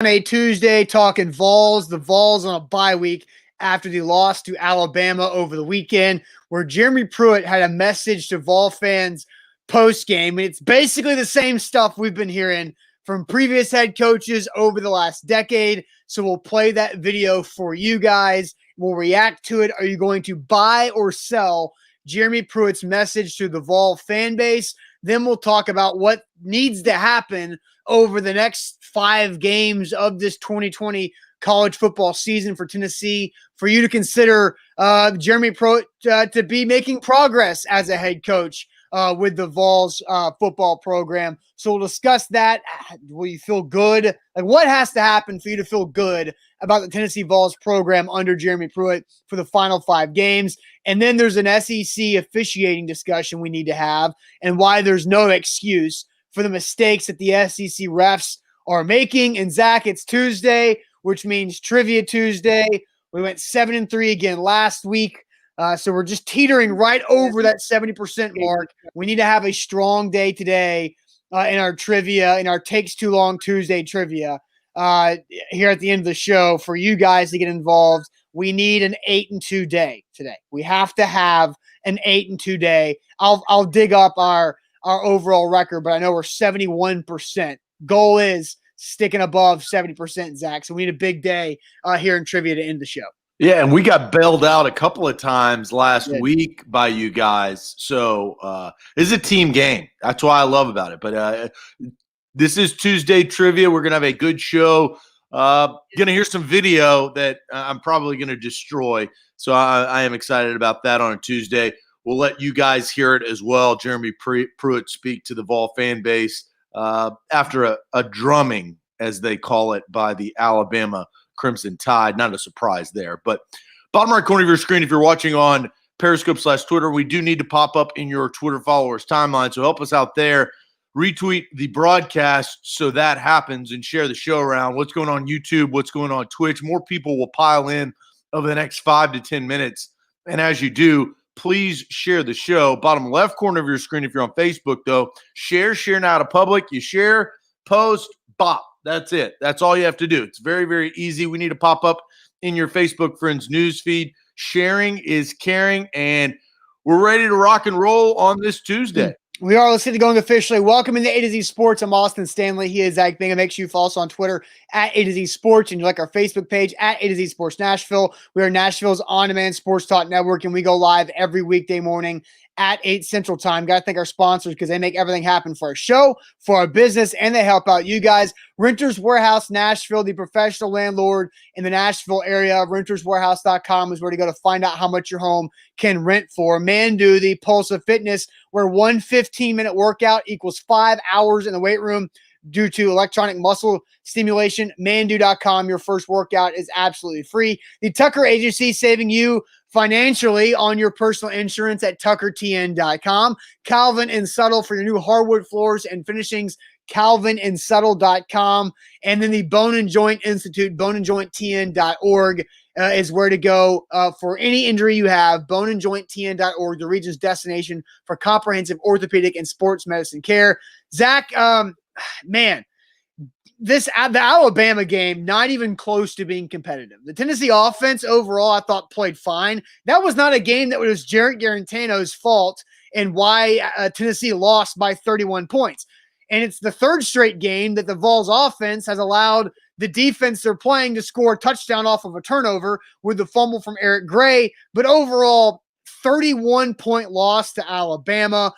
On a Tuesday, talking Vols. The Vols on a bye week after the loss to Alabama over the weekend, where Jeremy Pruitt had a message to Vol fans post-game. And it's basically the same stuff we've been hearing from previous head coaches over the last decade. So we'll play that video for you guys. We'll react to it. Are you going to buy or sell Jeremy Pruitt's message to the Vol fan base? Then we'll talk about what needs to happen over the next 5 games of this 2020 college football season for Tennessee, for you to consider Jeremy Pruitt to be making progress as a head coach with the Vols football program. So we'll discuss that. Will you feel good? Like, what has to happen for you to feel good about the Tennessee Vols program under Jeremy Pruitt for the final 5 games? And then there's an SEC officiating discussion we need to have, and why there's no excuse for the mistakes that the SEC refs are making. And Zach, it's Tuesday, which means Trivia Tuesday. We went 7-3 again last week. So we're just teetering right over that 70% mark. We need to have a strong day today in our trivia, in our Takes Too Long Tuesday trivia here at the end of the show for you guys to get involved. We need an 8-2 day today. We have to have an 8-2 day. I'll dig up our overall record, but I know we're 71%. Goal is sticking above 70%, Zach. So we need a big day here in trivia to end the show. Yeah, and we got bailed out a couple of times last week by you guys. So this is a team game. That's what I love about it. But this is Tuesday trivia. We're going to have a good show. Going to hear some video that I'm probably going to destroy. So I am excited about that on a Tuesday. We'll let you guys hear it as well. Jeremy Pruitt speak to the Vol fan base after a drumming, as they call it, by the Alabama Crimson Tide. Not a surprise there. But bottom right corner of your screen, if you're watching on Periscope/Twitter, we do need to pop up in your Twitter followers timeline. So help us out there. Retweet the broadcast so that happens, and share the show around. What's going on YouTube? What's going on Twitch? More people will pile in over the next 5 to 10 minutes. And as you do, please share the show. Bottom left corner of your screen, if you're on Facebook, though, share now to public. You share, post, bop. That's it. That's all you have to do. It's very, very easy. We need to pop up in your Facebook friends news feed. Sharing is caring, and we're ready to rock and roll on this Tuesday. We are. Let's get it going officially. Welcome into A to Z Sports. I'm Austin Stanley. He is Zach Bingham. Make sure you follow us on Twitter at A to Z Sports, and you like our Facebook page at A to Z Sports Nashville. We are Nashville's on-demand sports talk network, and we go live every weekday morning at 8 Central Time. Got to thank our sponsors because they make everything happen for our show, for our business, and they help out you guys. Renters Warehouse Nashville, the professional landlord in the Nashville area. RentersWarehouse.com is where to go to find out how much your home can rent for. Mandu, the Pulse of Fitness, where one 15-minute workout equals 5 hours in the weight room due to electronic muscle stimulation. Mandu.com. Your first workout is absolutely free. The Tucker Agency, saving you financially on your personal insurance at TuckerTN.com. Calvin and Subtle for your new hardwood floors and finishings. CalvinandSubtle.com. And then the Bone and Joint Institute, boneandjointtn.org is where to go for any injury you have. Boneandjointtn.org, the region's destination for comprehensive orthopedic and sports medicine care. Zach, man, the Alabama game, not even close to being competitive. The Tennessee offense overall, I thought, played fine. That was not a game that was Jarrett Garantano's fault and why Tennessee lost by 31 points. And it's the third straight game that the Vols offense has allowed the defense they're playing to score a touchdown off of a turnover with the fumble from Eric Gray. But overall, 31-point loss to Alabama.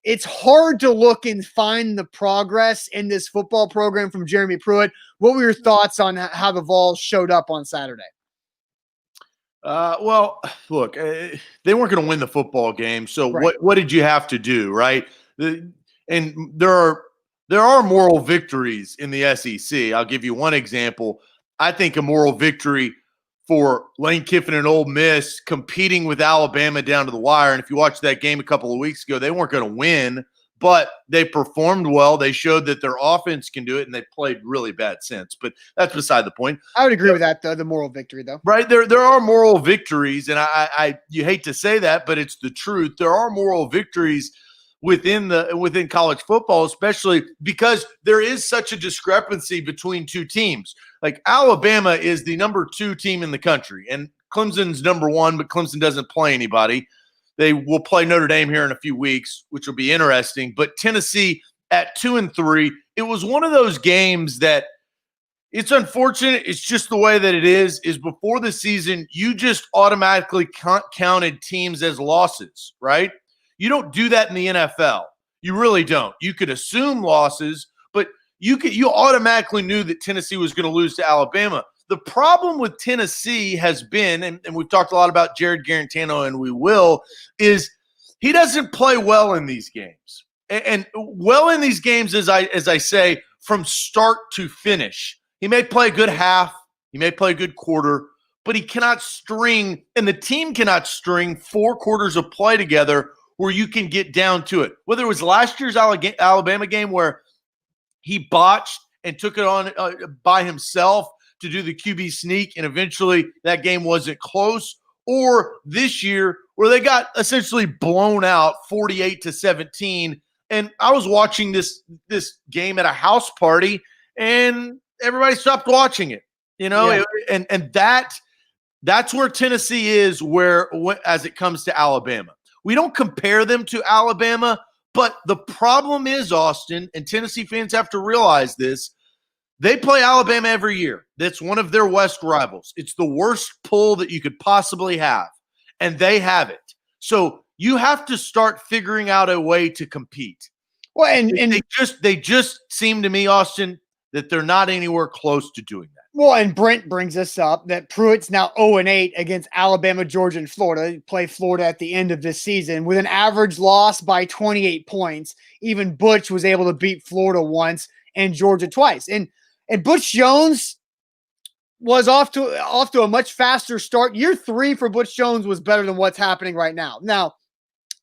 It's hard to look and find the progress in this football program from Jeremy Pruitt. What were your thoughts on how the Vols showed up on Saturday? Well, look, they weren't going to win the football game. So right. What did you have to do, right? And there are moral victories in the SEC. I'll give you one example. I think a moral victory for Lane Kiffin and Ole Miss competing with Alabama down to the wire. And if you watched that game a couple of weeks ago, they weren't going to win, but they performed well. They showed that their offense can do it, and they played really bad since. But that's beside the point. I would agree with that, though, the moral victory, though. Right. There are moral victories, and I you hate to say that, but it's the truth. There are moral victories within college football, especially because there is such a discrepancy between two teams. Like Alabama is the number 2 team in the country, and Clemson's number 1, but Clemson doesn't play anybody. They will play Notre Dame here in a few weeks, which will be interesting. But Tennessee at 2-3, it was one of those games that it's unfortunate. It's just the way that it is before the season, you just automatically counted teams as losses, right? You don't do that in the NFL. You really don't. You could assume losses, but you automatically knew that Tennessee was going to lose to Alabama. The problem with Tennessee has been, and we've talked a lot about Jared Garantano, and we will, is he doesn't play well in these games. And well in these games, as I say, from start to finish. He may play a good half, he may play a good quarter, but he cannot string, and the team cannot string 4 quarters of play together where you can get down to it. Whether it was last year's Alabama game where he botched and took it on by himself to do the QB sneak, and eventually that game wasn't close, or this year where they got essentially blown out 48-17. And I was watching this game at a house party, and everybody stopped watching it, and that's where Tennessee is as it comes to Alabama. We don't compare them to Alabama, but the problem is, Austin, and Tennessee fans have to realize this, they play Alabama every year. That's one of their West rivals. It's the worst pull that you could possibly have, and they have it. So you have to start figuring out a way to compete. Well, and they just seem to me, Austin, that they're not anywhere close to doing that. Well, and Brent brings us up that Pruitt's now 0-8 against Alabama, Georgia, and Florida. They play Florida at the end of this season with an average loss by 28 points. Even Butch was able to beat Florida once and Georgia twice. And Butch Jones was off to a much faster start. Year 3 for Butch Jones was better than what's happening right now. Now,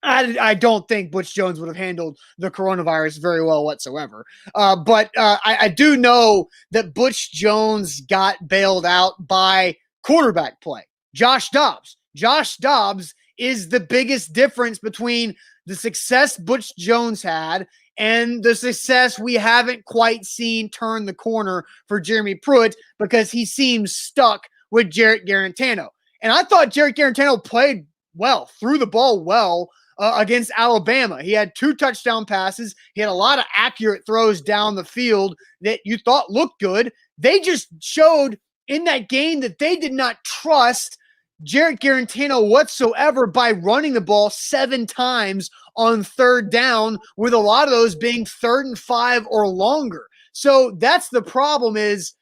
I don't think Butch Jones would have handled the coronavirus very well whatsoever. But I do know that Butch Jones got bailed out by quarterback play. Josh Dobbs. Josh Dobbs is the biggest difference between the success Butch Jones had and the success we haven't quite seen turn the corner for Jeremy Pruitt, because he seems stuck with Jarrett Garantano. And I thought Jarrett Garantano played well, threw the ball well, against Alabama. He had 2 touchdown passes. He had a lot of accurate throws down the field that you thought looked good. They just showed in that game that they did not trust Jarrett Garantano whatsoever by running the ball 7 times on 3rd down, with a lot of those being 3rd and 5 or longer. So that's the problem is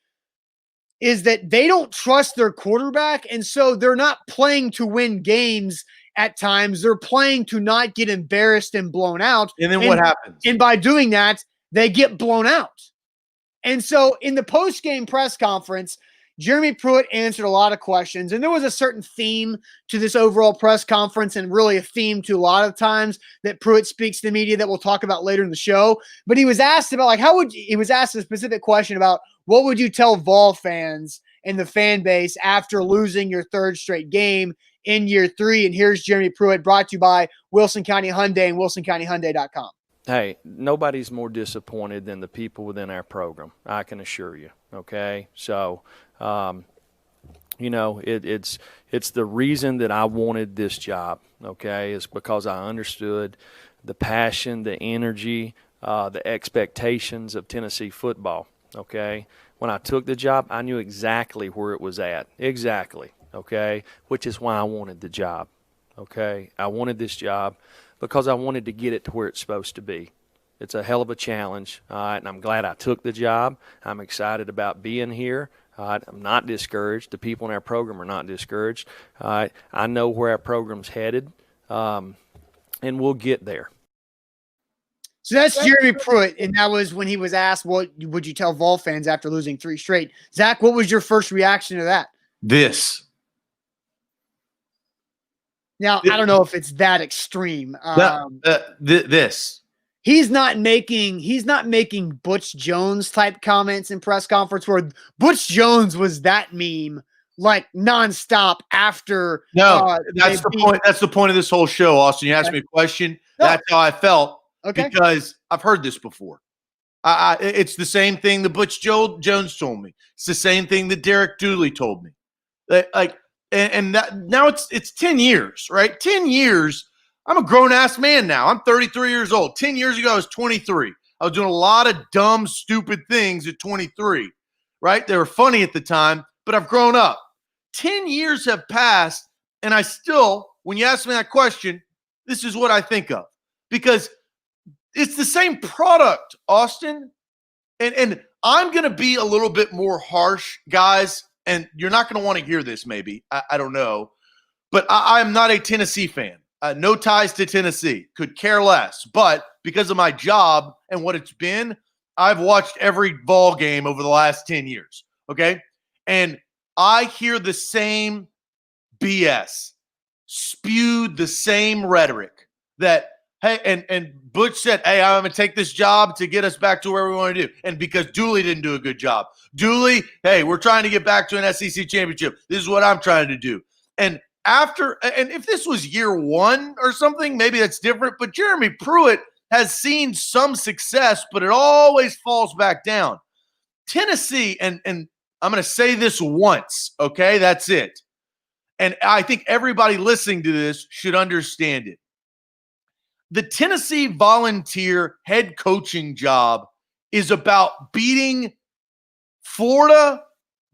that they don't trust their quarterback, and so they're not playing to win games. At times, they're playing to not get embarrassed and blown out. And then what happens? And by doing that, they get blown out. And so in the post-game press conference, Jeremy Pruitt answered a lot of questions, and there was a certain theme to this overall press conference, and really a theme to a lot of times that Pruitt speaks to the media that we'll talk about later in the show. But he was asked about, he was asked a specific question about what would you tell Vol fans and the fan base after losing your 3rd straight game in year 3. And here's Jeremy Pruitt, brought to you by Wilson County Hyundai and WilsonCountyHyundai.com. Hey, nobody's more disappointed than the people within our program, I can assure you, okay? So, it's the reason that I wanted this job, okay, is because I understood the passion, the energy, the expectations of Tennessee football, okay? When I took the job, I knew exactly where it was at, exactly. Okay, which is why I wanted the job, okay? I wanted this job because I wanted to get it to where it's supposed to be. It's a hell of a challenge, all right, and I'm glad I took the job. I'm excited about being here. All right, I'm not discouraged. The people in our program are not discouraged. All right, I know where our program's headed, and we'll get there. So that's Jeremy Pruitt, and that was when he was asked, what would you tell Vol fans after losing 3 straight? Zach, what was your first reaction to that? This. Now, I don't know if it's that extreme. This. He's not making Butch Jones type comments in press conference where Butch Jones was that meme like nonstop after. No, that's the point. That's the point of this whole show, Austin. You asked me a question. No. That's how I felt. Okay. Because I've heard this before. It's the same thing that Butch Jones told me. It's the same thing that Derek Dooley told me. Now it's 10 years, right? 10 years. I'm a grown-ass man now. I'm 33 years old. 10 years ago, I was 23. I was doing a lot of dumb, stupid things at 23, right? They were funny at the time, but I've grown up. 10 years have passed, and I still, when you ask me that question, this is what I think of. Because it's the same product, Austin. And I'm going to be a little bit more harsh, guys, and you're not going to want to hear this maybe. I don't know. But I'm not a Tennessee fan. No ties to Tennessee. Could care less. But because of my job and what it's been, I've watched every Vol game over the last 10 years. Okay? And I hear the same BS, spewed the same rhetoric that, hey, and Butch said, hey, I'm going to take this job to get us back to where we want to do. And because Dooley didn't do a good job. Dooley, hey, we're trying to get back to an SEC championship. This is what I'm trying to do. And if this was year one or something, maybe that's different. But Jeremy Pruitt has seen some success, but it always falls back down. Tennessee, and I'm going to say this once, okay? That's it. And I think everybody listening to this should understand it. The Tennessee Volunteer head coaching job is about beating Florida,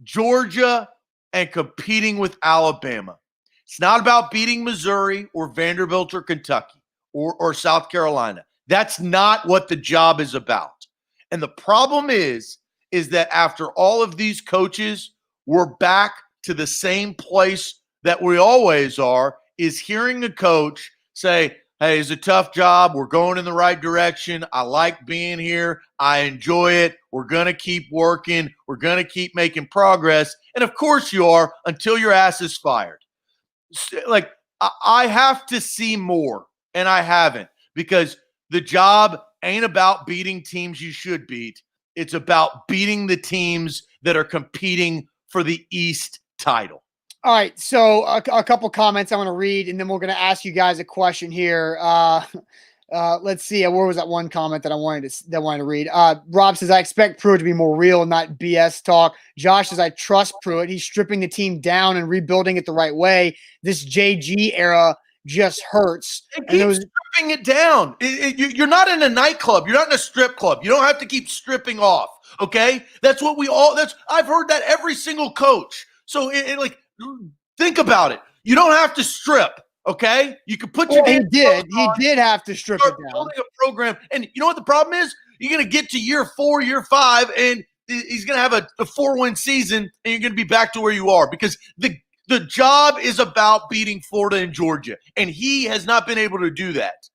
Georgia, and competing with Alabama. It's not about beating Missouri or Vanderbilt or Kentucky or South Carolina. That's not what the job is about. And the problem is that after all of these coaches, we're back to the same place that we always are, is hearing a coach say, hey, it's a tough job. We're going in the right direction. I like being here. I enjoy it. We're going to keep working. We're going to keep making progress. And of course you are, until your ass is fired. Like, I have to see more, and I haven't, because the job ain't about beating teams you should beat. It's about beating the teams that are competing for the East title. All right, so a couple comments I want to read, and then we're going to ask you guys a question here. Let's see. Where was that one comment that I wanted to read? Rob says, I expect Pruitt to be more real and not BS talk. Josh says, I trust Pruitt. He's stripping the team down and rebuilding it the right way. This JG era just hurts. And keep stripping it down. You're not in a nightclub. You're not in a strip club. You don't have to keep stripping off, okay? That's what I've heard that every single coach. So, think about it. You don't have to strip. Okay, you could put your. He did have to strip it down. Building a program, and you know what the problem is? You're going to get to year 4, year 5, and he's going to have a 4-win season, and you're going to be back to where you are, because the job is about beating Florida and Georgia, and he has not been able to do that.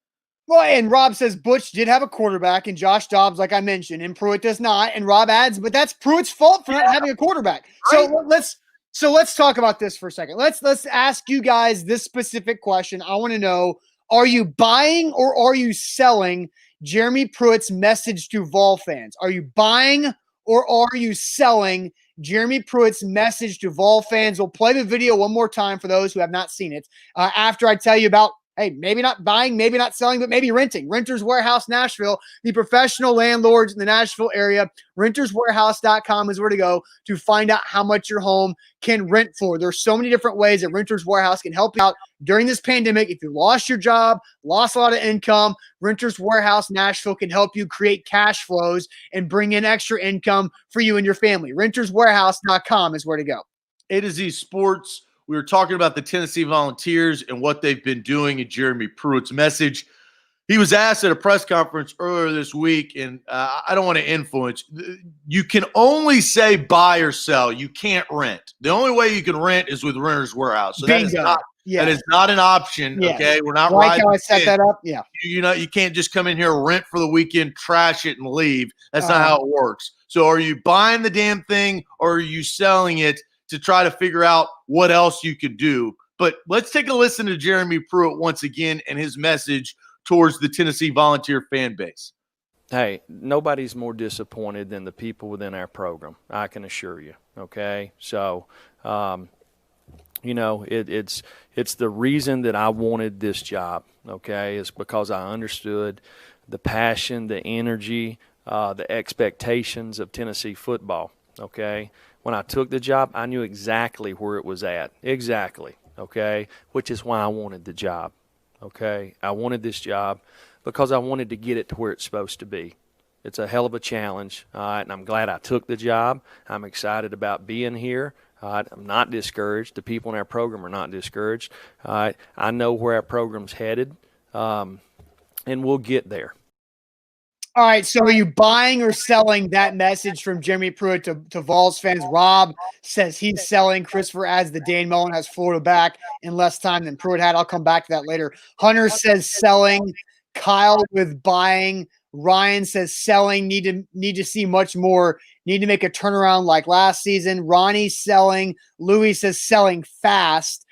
Well, and Rob says Butch did have a quarterback, and Josh Dobbs, like I mentioned, and Pruitt does not. And Rob adds, but that's Pruitt's fault for not having a quarterback. Right. So let's talk about this for a second. Let's ask you guys this specific question. I want to know, are you buying or are you selling Jeremy Pruitt's message to Vol fans? Are you buying or are you selling Jeremy Pruitt's message to Vol fans? We'll play the video one more time for those who have not seen it. After I tell you about, hey, maybe not buying, maybe not selling, but maybe renting. Renters Warehouse Nashville, the professional landlords in the Nashville area. Renterswarehouse.com is where to go to find out how much your home can rent for. There's so many different ways that Renters Warehouse can help you out during this pandemic. If you lost your job, lost a lot of income, Renters Warehouse Nashville can help you create cash flows and bring in extra income for you and your family. Renterswarehouse.com is where to go. A to Z Sports. We were talking about the Tennessee Volunteers and what they've been doing in Jeremy Pruitt's message. He was asked at a press conference earlier this week, and I don't want to influence. You can only say buy or sell. You can't rent. The only way you can rent is with Renters Warehouse. So that is not an option, okay? We're not like how I set that up. Yeah. You can't just come in here, rent for the weekend, trash it, and leave. That's not how it works. So are you buying the damn thing or are you selling it to try to figure out what else you could do? But let's take a listen to Jeremy Pruitt once again and his message towards the Tennessee Volunteer fan base. Hey, nobody's more disappointed than the people within our program, I can assure you, okay? So, it's the reason that I wanted this job, okay, is because I understood the passion, the energy, the expectations of Tennessee football, okay? When I took the job, I knew exactly where it was at, exactly, okay, which is why I wanted the job, okay? I wanted this job because I wanted to get it to where it's supposed to be. It's a hell of a challenge, all right, and I'm glad I took the job. I'm excited about being here. All right, I'm not discouraged. The people in our program are not discouraged. All right, I know where our program's headed, and we'll get there. All right, so are you buying or selling that message from Jeremy Pruitt to Vols fans? Rob says he's selling. Christopher adds the Dane Mullen has Florida back in less time than Pruitt had. I'll come back to that later. Hunter says selling. Kyle with buying. Ryan says selling. Need to see much more. Need to make a turnaround like last season. Ronnie selling. Louis says selling fast.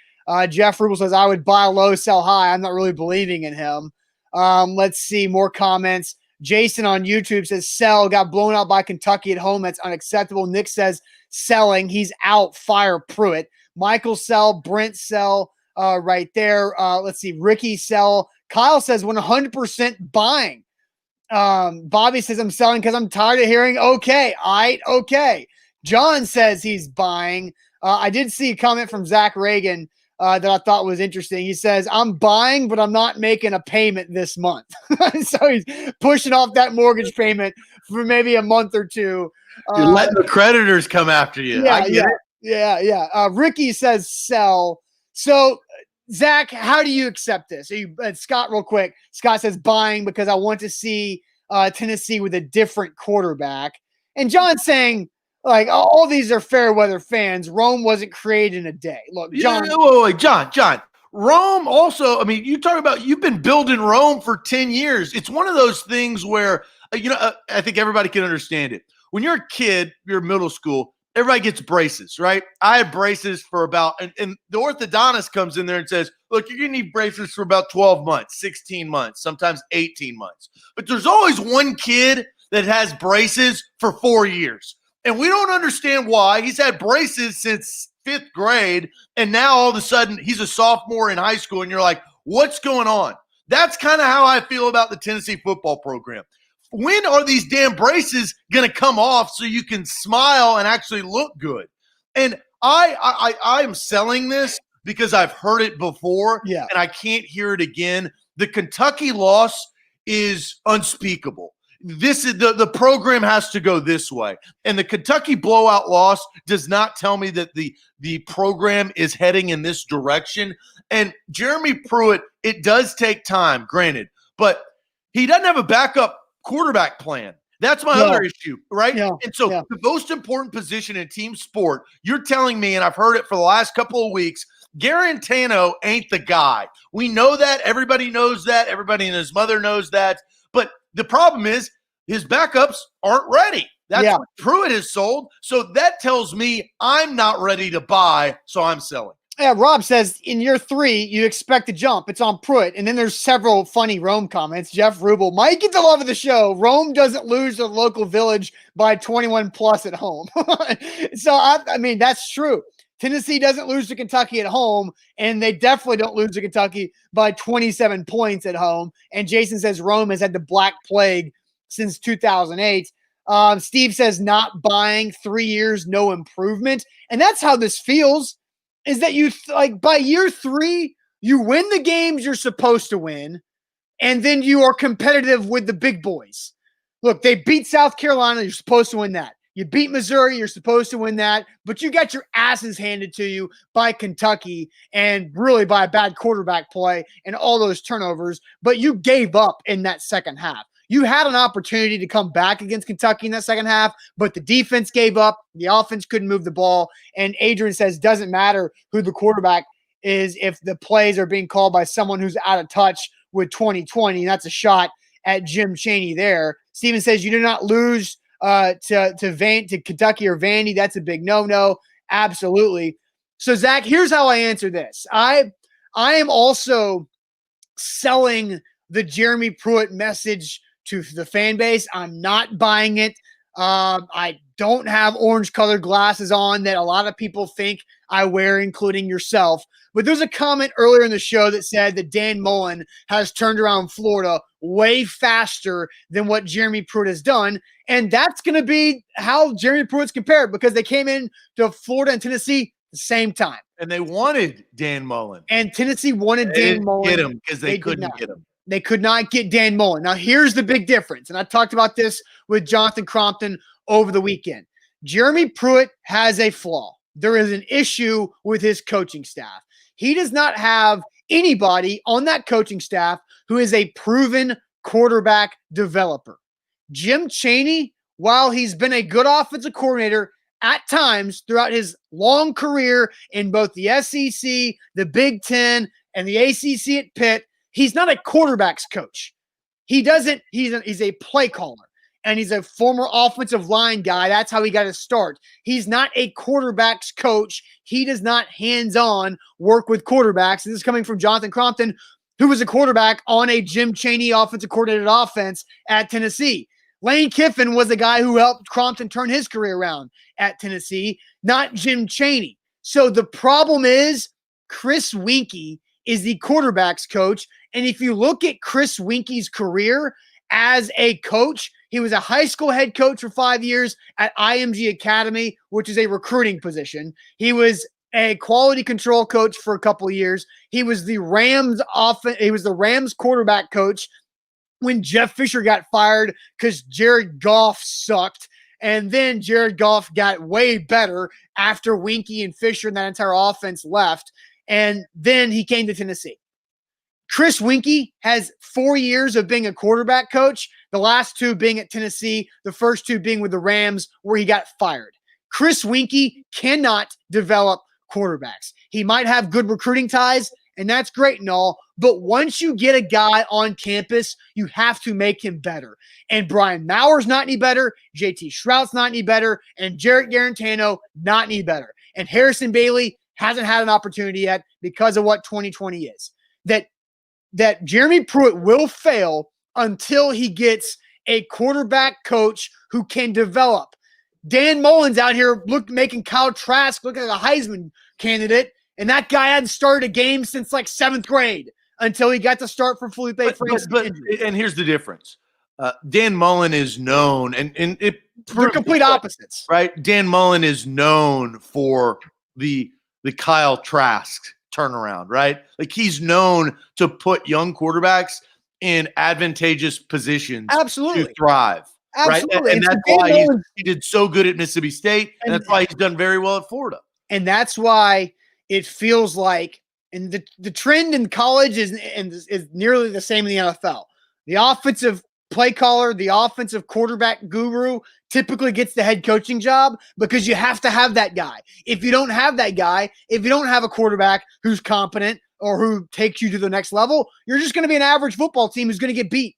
Jeff Rubel says I would buy low, sell high. I'm not really believing in him. Let's see more comments. Jason on YouTube says sell. Got blown out by Kentucky at home. That's unacceptable. Nick says selling. He's out. Fire Pruitt. Michael sell. Brent sell. Right there. Let's see. Ricky sell. Kyle says 100% buying. Bobby says I'm selling because I'm tired of hearing okay. All right, okay. John says he's buying. I did see a comment from Zach Reagan that I thought was interesting. He says, I'm buying, but I'm not making a payment this month. So he's pushing off that mortgage payment for maybe a month or two. You're letting the creditors come after you. Yeah, I get it. Yeah. Ricky says sell. So Zach, how do you accept this? Scott, real quick. Scott says buying because I want to see Tennessee with a different quarterback. And John's saying, like, all these are fair weather fans. Rome wasn't created in a day. Look, John. Yeah, wait, John. Rome also, I mean, you talk about you've been building Rome for 10 years. It's one of those things where, I think everybody can understand it. When you're a kid, you're middle school, everybody gets braces, right? I had braces for about, and the orthodontist comes in there and says, look, you're going to need braces for about 12 months, 16 months, sometimes 18 months. But there's always one kid that has braces for 4 years. And we don't understand why. He's had braces since 5th grade, and now all of a sudden he's a sophomore in high school, and you're like, what's going on? That's kind of how I feel about the Tennessee football program. When are these damn braces going to come off so you can smile and actually look good? And I am selling this because I've heard it before, and I can't hear it again. The Kentucky loss is unspeakable. This is the program has to go this way. And the Kentucky blowout loss does not tell me that the program is heading in this direction. And Jeremy Pruitt, it does take time, granted, but he doesn't have a backup quarterback plan. That's my other issue, right? Yeah. And so the most important position in team sport, you're telling me, and I've heard it for the last couple of weeks, Garantano ain't the guy. We know that. Everybody knows that. Everybody and his mother knows that. But the problem is his backups aren't ready. That's what Pruitt has sold. So that tells me I'm not ready to buy, so I'm selling. Yeah, Rob says in year 3, you expect a jump. It's on Pruitt. And then there's several funny Rome comments. Jeff Rubel might get the love of the show. Rome doesn't lose to the local village by 21 plus at home. So, I mean, that's true. Tennessee doesn't lose to Kentucky at home, and they definitely don't lose to Kentucky by 27 points at home. And Jason says Rome has had the Black Plague since 2008. Steve says not buying, 3 years, no improvement. And that's how this feels. Is that you like by year 3, you win the games you're supposed to win, and then you are competitive with the big boys. Look, they beat South Carolina. You're supposed to win that. You beat Missouri. You're supposed to win that. But you got your asses handed to you by Kentucky and really by a bad quarterback play and all those turnovers. But you gave up in that second half. You had an opportunity to come back against Kentucky in that second half, but the defense gave up. The offense couldn't move the ball. And Adrian says, doesn't matter who the quarterback is if the plays are being called by someone who's out of touch with 2020. And that's a shot at Jim Chaney there. Steven says, you do not lose to Kentucky or Vandy. That's a big no-no. Absolutely. So, Zach, here's how I answer this. I am also selling the Jeremy Pruitt message to the fan base. I'm not buying it. I don't have orange colored glasses on that a lot of people think I wear, including yourself. But there's a comment earlier in the show that said that Dan Mullen has turned around Florida way faster than what Jeremy Pruitt has done. And that's going to be how Jeremy Pruitt's compared, because they came in to Florida and Tennessee the same time. And they wanted Dan Mullen. And Tennessee wanted Dan Mullen. Get him because they couldn't get him. They could not get Dan Mullen. Now, here's the big difference. And I talked about this with Jonathan Crompton over the weekend. Jeremy Pruitt has a flaw. There is an issue with his coaching staff. He does not have anybody on that coaching staff who is a proven quarterback developer. Jim Chaney, while he's been a good offensive coordinator at times throughout his long career in both the SEC, the Big Ten, and the ACC at Pitt, he's not a quarterback's coach. He's a play caller, and he's a former offensive line guy. That's how he got his start. He's not a quarterback's coach. He does not hands-on work with quarterbacks. And this is coming from Jonathan Crompton, who was a quarterback on a Jim Chaney offensive coordinated offense at Tennessee. Lane Kiffin was the guy who helped Crompton turn his career around at Tennessee, not Jim Chaney. So the problem is Chris Winkie is the quarterback's coach. And if you look at Chris Winkie's career as a coach, he was a high school head coach for 5 years at IMG Academy, which is a recruiting position. He was a quality control coach for a couple of years. He was the Rams quarterback coach when Jeff Fisher got fired because Jared Goff sucked. And then Jared Goff got way better after Winkie and Fisher and that entire offense left. And then he came to Tennessee. Chris Winkie has 4 years of being a quarterback coach, the last 2 being at Tennessee, the first 2 being with the Rams where he got fired. Chris Winkie cannot develop quarterbacks. He might have good recruiting ties, and that's great and all, but once you get a guy on campus, you have to make him better. And Brian Maurer's not any better, JT Shrout's not any better, and Jarrett Garantano not any better. And Harrison Bailey hasn't had an opportunity yet because of what 2020 is. That Jeremy Pruitt will fail until he gets a quarterback coach who can develop. Dan Mullen's out here making Kyle Trask look like a Heisman candidate, and that guy hadn't started a game since like 7th grade until he got to start for Felipe Franks. And here's the difference. Dan Mullen is known, and they're complete opposites. Right? Dan Mullen is known for the Kyle Trask turnaround, right? Like he's known to put young quarterbacks in advantageous positions to thrive. Absolutely. Right? And that's why he did so good at Mississippi State, and that's why he's done very well at Florida. And that's why it feels like, and the trend in college is nearly the same in the NFL. The offensive play caller, the offensive quarterback guru typically gets the head coaching job because you have to have that guy. If you don't have that guy, if you don't have a quarterback who's competent or who takes you to the next level, you're just going to be an average football team who's going to get beat.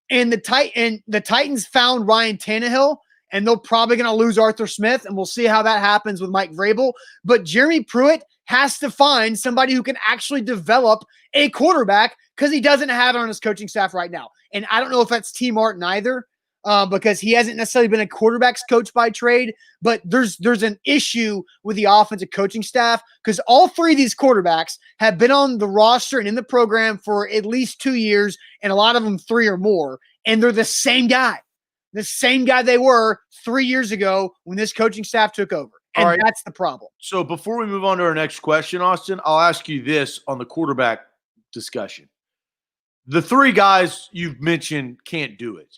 And the Titans found Ryan Tannehill, and they're probably going to lose Arthur Smith, and we'll see how that happens with Mike Vrabel. But Jeremy Pruitt has to find somebody who can actually develop a quarterback because he doesn't have it on his coaching staff right now. And I don't know if that's T. Martin either, because he hasn't necessarily been a quarterback's coach by trade, but there's an issue with the offensive coaching staff because all 3 of these quarterbacks have been on the roster and in the program for at least 2 years, and a lot of them 3 or more, and they're the same guy they were 3 years ago when this coaching staff took over. And that's the problem. So before we move on to our next question, Austin, I'll ask you this on the quarterback discussion. The 3 guys you've mentioned can't do it.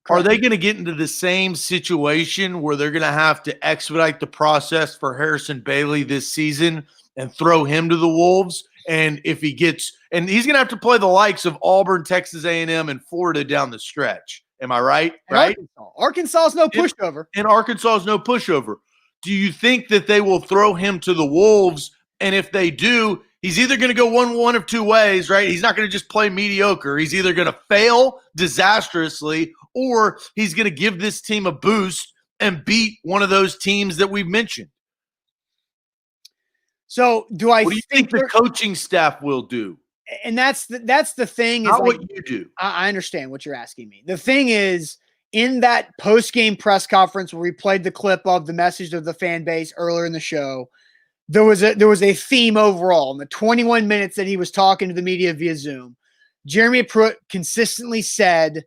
Are they going to get into the same situation where they're going to have to expedite the process for Harrison Bailey this season and throw him to the Wolves? And if he gets – and he's going to have to play the likes of Auburn, Texas A&M, and Florida down the stretch. Am I right? Right? Arkansas is no pushover. And Arkansas is no pushover. Do you think that they will throw him to the Wolves? And if they do, he's either going to go one of 2 ways, right? He's not going to just play mediocre. He's either going to fail disastrously or he's going to give this team a boost and beat one of those teams that we've mentioned. So what do you think the coaching staff will do? And that's the thing. Not what you do. I understand what you're asking me. The thing is in that post-game press conference where we played the clip of the message of the fan base earlier in the show, there was a theme overall in the 21 minutes that he was talking to the media via Zoom. Jeremy Pruitt consistently said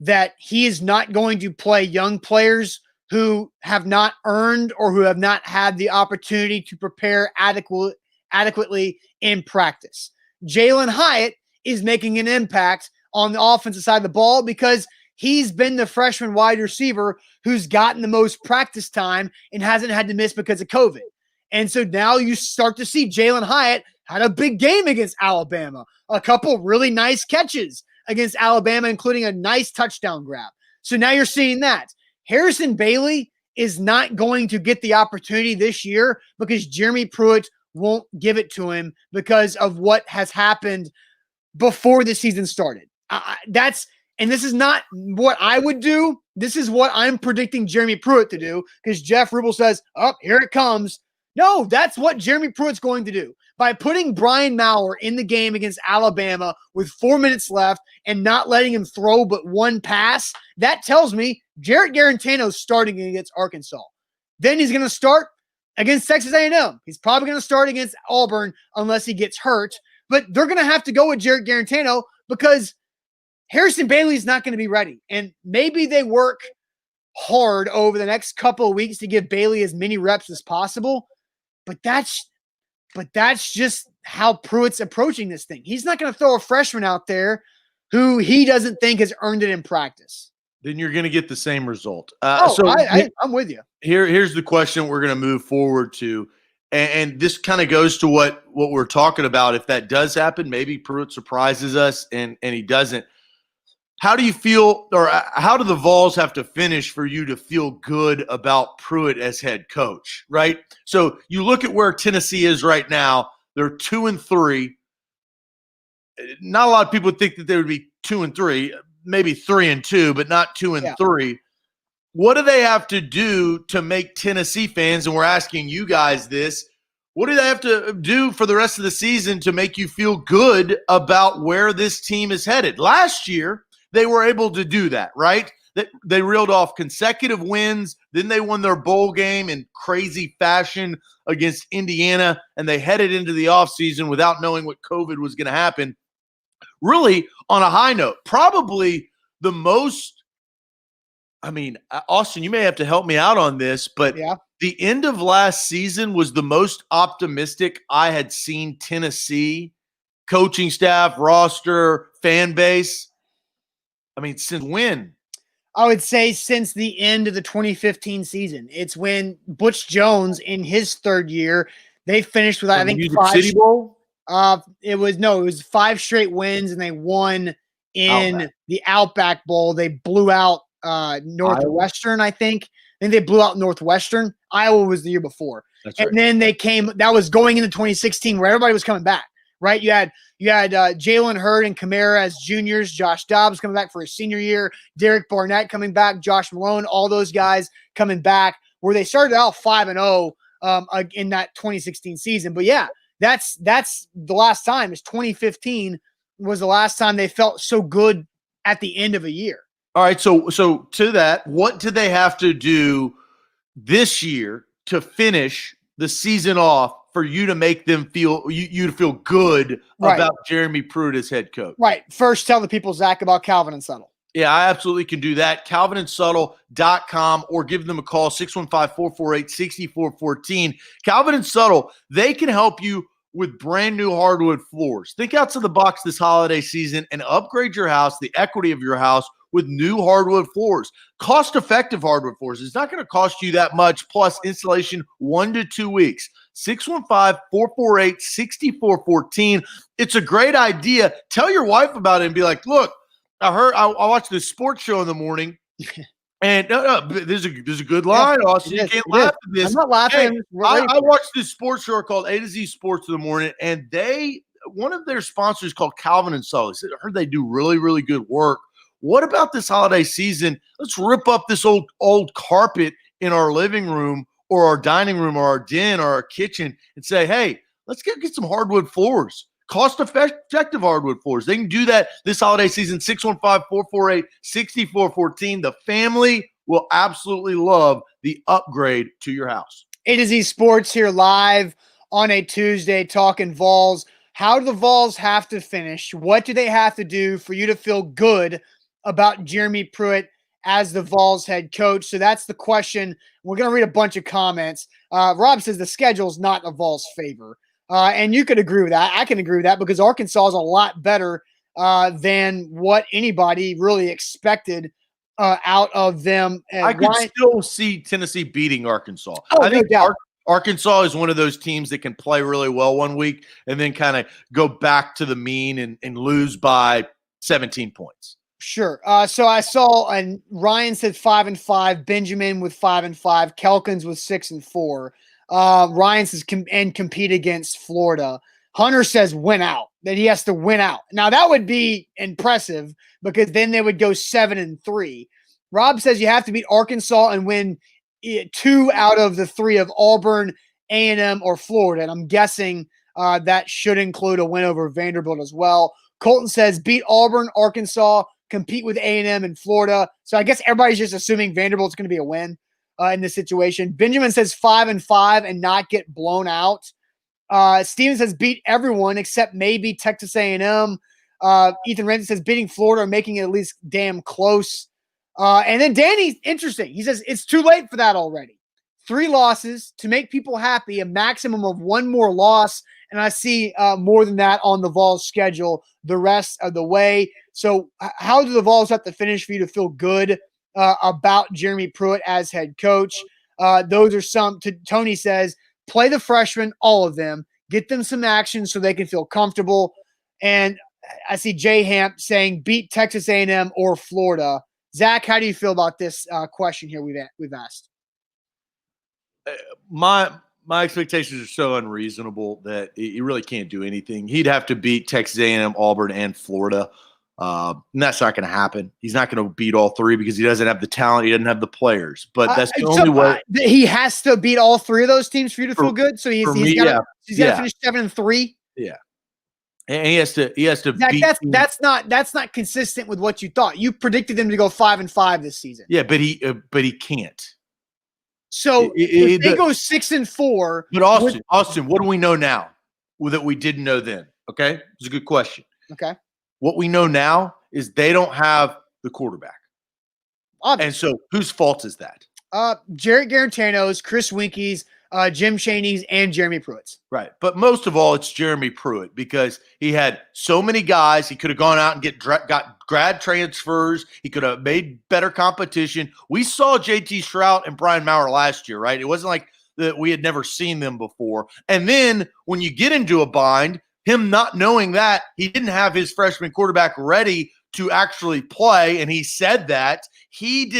that he is not going to play young players who have not earned or who have not had the opportunity to prepare adequately in practice. Jalen Hyatt is making an impact on the offensive side of the ball because he's been the freshman wide receiver who's gotten the most practice time and hasn't had to miss because of COVID. And so now you start to see Jalen Hyatt had a big game against Alabama, a couple really nice catches against Alabama, including a nice touchdown grab. So now you're seeing that. Harrison Bailey is not going to get the opportunity this year because Jeremy Pruitt won't give it to him because of what has happened before the season started. And this is not what I would do. This is what I'm predicting Jeremy Pruitt to do because Jeff Rubel says, oh, here it comes. No, that's what Jeremy Pruitt's going to do. By putting Brian Maurer in the game against Alabama with 4 minutes left and not letting him throw but one pass, that tells me Jarrett Guarantano's starting against Arkansas. Then he's going to start against Texas A&M. He's probably going to start against Auburn unless he gets hurt. But they're going to have to go with Jarrett Guarantano because Harrison Bailey's not going to be ready. And maybe they work hard over the next couple of weeks to give Bailey as many reps as possible. But that's just how Pruitt's approaching this thing. He's not going to throw a freshman out there who he doesn't think has earned it in practice. Then you're going to get the same result. I'm with you. Here's the question we're going to move forward to. And this kind of goes to what we're talking about. If that does happen, maybe Pruitt surprises us and he doesn't. How do you feel, or how do the Vols have to finish for you to feel good about Pruitt as head coach, right? So you look at where Tennessee is right now. They're 2-3. Not a lot of people think that they would be 2-3, maybe 3-2, but not 2-3. What do they have to do to make Tennessee fans, and we're asking you guys this, what do they have to do for the rest of the season to make you feel good about where this team is headed? Last year, they were able to do that, right? They reeled off consecutive wins. Then they won their bowl game in crazy fashion against Indiana, and they headed into the offseason without knowing what COVID was going to happen. Really, on a high note, probably the most – Austin, you may have to help me out on this, but the end of last season was the most optimistic I had seen Tennessee coaching staff, roster, fan base. Since when? I would say since the end of the 2015 season. It's when Butch Jones, in his third year, they finished with, I think, Music City Bowl? It was 5 straight wins, and they won in the Outback Bowl. They blew out Northwestern, I think. I think they blew out Northwestern. Iowa was the year before. That's right. And then that was going into 2016 where everybody was coming back, right? You had Jalen Hurd and Kamara as juniors, Josh Dobbs coming back for his senior year, Derek Barnett coming back, Josh Malone, all those guys coming back, where they started out 5-0 in that 2016 season. But yeah, that's the last time. Is 2015 was the last time they felt so good at the end of a year. All right, so to that, what do they have to do this year to finish the season off for you to make them feel you to feel good about Jeremy Pruitt as head coach? Right. First, tell the people, Zach, about Calvin and Subtle. Yeah, I absolutely can do that. CalvinandSubtle.com, or give them a call, 615-448-6414. Calvin and Subtle, they can help you with brand new hardwood floors. Think outside the box this holiday season and upgrade your house, the equity of your house, with new hardwood floors. Cost-effective hardwood floors. It's not going to cost you that much, plus installation 1 to 2 weeks. 615-448-6414. It's a great idea. Tell your wife about it and be like, look, I watched this sports show in the morning, and there's a good line, Austin. You can't laugh at this. I'm not laughing. Hey, I watched this sports show called A to Z Sports in the morning, and one of their sponsors called Calvin and Subtle. I heard they do really, really good work. What about this holiday season? Let's rip up this old carpet in our living room or our dining room or our den or our kitchen and say, hey, let's get some hardwood floors. cost-effective hardwood floors. They can do that this holiday season. 615-448-6414. The family will absolutely love the upgrade to your house. A to Z Sports here live on a Tuesday talking Vols. How do the Vols have to finish? What do they have to do for you to feel good about Jeremy Pruitt as the Vols head coach? So that's the question. We're going to read a bunch of comments. Rob says the schedule is not in the Vols' favor. And you could agree with that. I can agree with that because Arkansas is a lot better than what anybody really expected out of them. I could still see Tennessee beating Arkansas. Oh, I think no doubt. Arkansas is one of those teams that can play really well one week and then kind of go back to the mean and lose by 17 points. Sure. So I saw, and Ryan said 5-5, Benjamin with 5-5, Kelkins with 6-4. Ryan says compete against Florida. Hunter says win out, that he has to win out. Now that would be impressive because then they would go 7-3. Rob says you have to beat Arkansas and win 2 out of the 3 of Auburn, A&M, or Florida. And I'm guessing that should include a win over Vanderbilt as well. Colton says beat Auburn, Arkansas, compete with A&M and Florida. So I guess everybody's just assuming Vanderbilt's going to be a win in this situation. Benjamin says 5-5 and not get blown out. Steven says beat everyone except maybe Texas A&M. Ethan Renton says beating Florida or making it at least damn close. And then Danny, interesting. He says it's too late for that already. 3 losses to make people happy, a maximum of 1 more loss. And I see more than that on the Vols schedule the rest of the way. So how do the Vols have to finish for you to feel good about Jeremy Pruitt as head coach? Those are some. Tony says play the freshmen, all of them, get them some action so they can feel comfortable. And I see Jay Hamp saying beat Texas A&M or Florida. Zach, how do you feel about this question here we've asked? My expectations are so unreasonable that he really can't do anything. He'd have to beat Texas A&M, Auburn, and Florida. And that's not going to happen. He's not going to beat all 3 because he doesn't have the talent. He doesn't have the players. But that's the only way. He has to beat all 3 of those teams for you to feel good. So he's got to finish 7-3. Yeah. And he has to Zach, beat. That's not consistent with what you thought. You predicted them to go 5-5 this season. Yeah, but he can't. So if they go 6-4. But Austin, what do we know now that we didn't know then? Okay, it's a good question. Okay. What we know now is they don't have the quarterback. Obviously. And so whose fault is that? Jarrett Garantano's, Chris Winky's, Jim Chaney's, and Jeremy Pruitt's. Right. But most of all, it's Jeremy Pruitt because he had so many guys. He could have gone out and got grad transfers. He could have made better competition. We saw JT Shrout and Brian Maurer last year, right? It wasn't like that we had never seen them before. And then when you get into a bind, him not knowing that, he didn't have his freshman quarterback ready to actually play, and he said that. He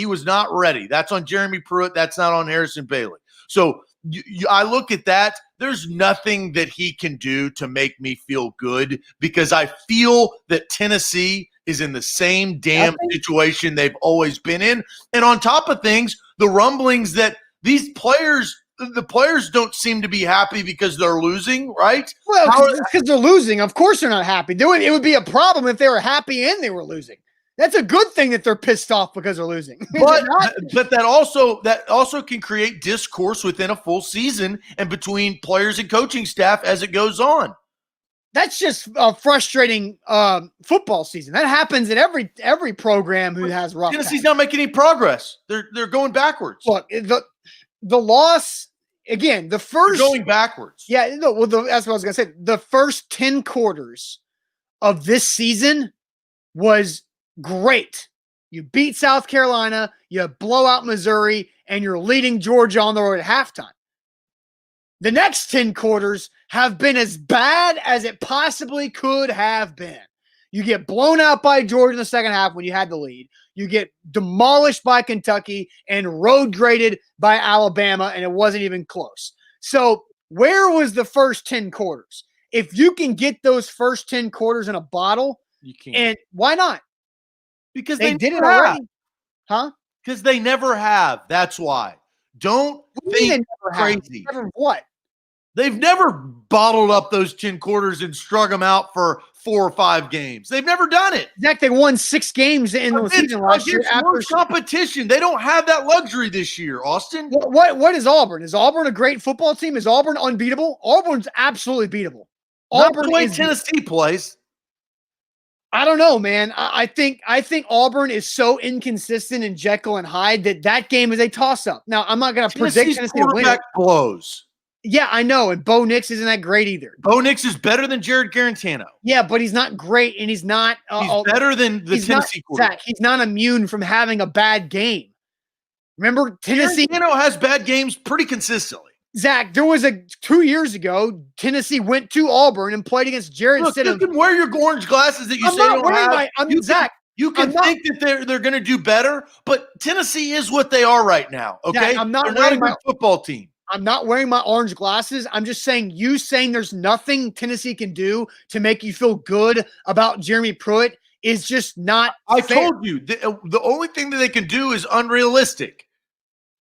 was not ready. That's on Jeremy Pruitt. That's not on Harrison Bailey. So I look at that. There's nothing that he can do to make me feel good because I feel that Tennessee is in the same damn situation they've always been in. And on top of things, the rumblings that the players don't seem to be happy because they're losing, right? Well, because they're losing. Of course they're not happy. It would be a problem if they were happy and they were losing. That's a good thing that they're pissed off because they're losing. But that also can create discourse within a full season and between players and coaching staff as it goes on. That's just a frustrating football season. That happens in every program who has rough. Tennessee's not making any progress. They're going backwards. Look, the loss again. The first going backwards. Yeah, no. Well, that's what I was gonna say. The first 10 quarters of this season was great. You beat South Carolina, you blow out Missouri, and you're leading Georgia on the road at halftime. The next 10 quarters have been as bad as it possibly could have been. You get blown out by Georgia in the second half when you had the lead. You get demolished by Kentucky and road graded by Alabama, and it wasn't even close. So where was the first 10 quarters? If you can get those first 10 quarters in a bottle, you can. And why not? Because they did it already. Huh? Because they never have. That's why. Don't think crazy. Never what? They've never bottled up those 10 quarters and strung them out for 4 or 5 games. They've never done it. Zach, they won 6 games in the season last year. After competition, they don't have that luxury this year, Austin. What is Auburn? Is Auburn a great football team? Is Auburn unbeatable? Auburn's absolutely beatable. Not the way Tennessee plays. I don't know, man. I think Auburn is so inconsistent in Jekyll and Hyde that game is a toss-up. Now, I'm not going to predict Tennessee to win. Quarterback blows. Yeah, I know. And Bo Nix isn't that great either. Bo Nix is better than Jared Garantano. Yeah, but he's not great, and he's not. He's better than the Tennessee quarterback. Zach, he's not immune from having a bad game. Remember, Tennessee Garantano has bad games pretty consistently. Zach, there was 2 years ago, Tennessee went to Auburn and played against Jared Look, Stidham. You can wear your orange glasses that you say don't have. Zach, you can think that they're going to do better, but Tennessee is what they are right now. Okay, Zach, they're not a good football team. I'm not wearing my orange glasses. I'm just saying there's nothing Tennessee can do to make you feel good about Jeremy Pruitt is just not fair. Told you, the only thing that they can do is unrealistic.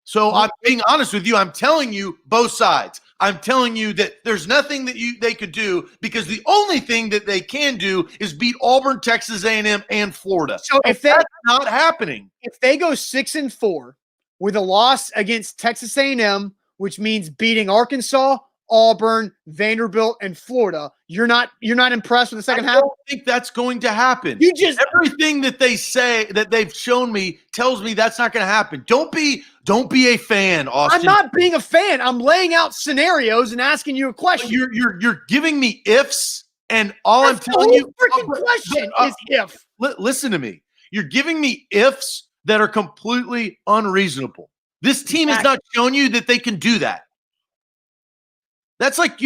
So I'm being honest with you. I'm telling you both sides. I'm telling you that there's nothing that they could do because the only thing that they can do is beat Auburn, Texas A&M, and Florida. So that's not happening. If they go 6-4 with a loss against Texas A&M, which means beating Arkansas, Auburn, Vanderbilt, and Florida, you're not impressed with the second half? I don't think that's going to happen. Everything that they say that they've shown me tells me that's not going to happen. Don't be a fan, Austin. I'm not being a fan. I'm laying out scenarios and asking you a question. You're giving me ifs, and all I'm telling you freaking question is if. Listen to me. You're giving me ifs that are completely unreasonable. This team has not shown you that they can do that. That's like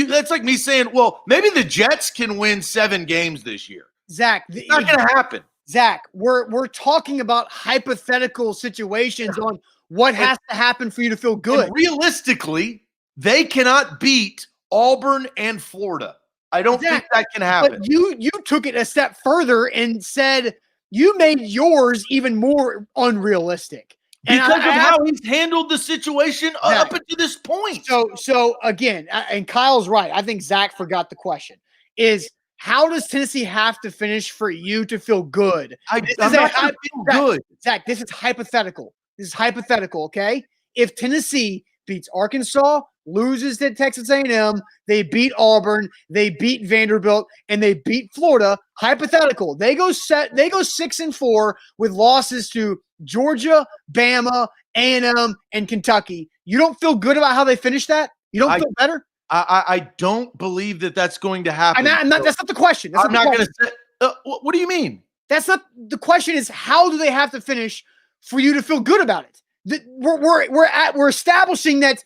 me saying, well, maybe the Jets can win 7 games this year. Zach, it's not going to happen. Zach, we're talking about hypothetical situations on what has to happen for you to feel good. And realistically, they cannot beat Auburn and Florida. I don't think that can happen. But you took it a step further and said you made yours even more unrealistic. Because of how he's handled the situation up until this point. So again, and Kyle's right. I think Zach forgot the question. Is how does Tennessee have to finish for you to feel good? I'm not going to feel good. Zach, this is hypothetical. Okay? If Tennessee beats Arkansas, loses to Texas A&M, they beat Auburn, they beat Vanderbilt, and they beat Florida, hypothetical. They go 6-4 with losses to Georgia, Bama, A&M, and Kentucky. You don't feel good about how they finished that? You don't feel better? I don't believe that that's going to happen. That's not the question. I'm not going to say what do you mean? That's not the question. Is how do they have to finish for you to feel good about it? We're establishing that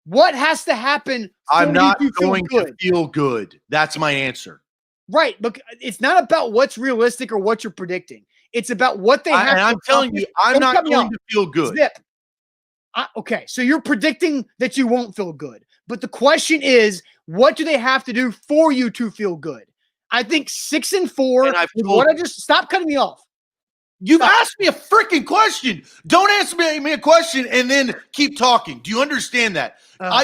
what has to happen. I'm not going to feel good. That's my answer. Right, but it's not about what's realistic or what you're predicting. It's about what they have. And I'm telling you, I'm not going to feel good. Okay, so you're predicting that you won't feel good. But the question is, what do they have to do for you to feel good? I think 6-4. Stop cutting me off. You've asked me a freaking question. Don't answer me a question and then keep talking. Do you understand that?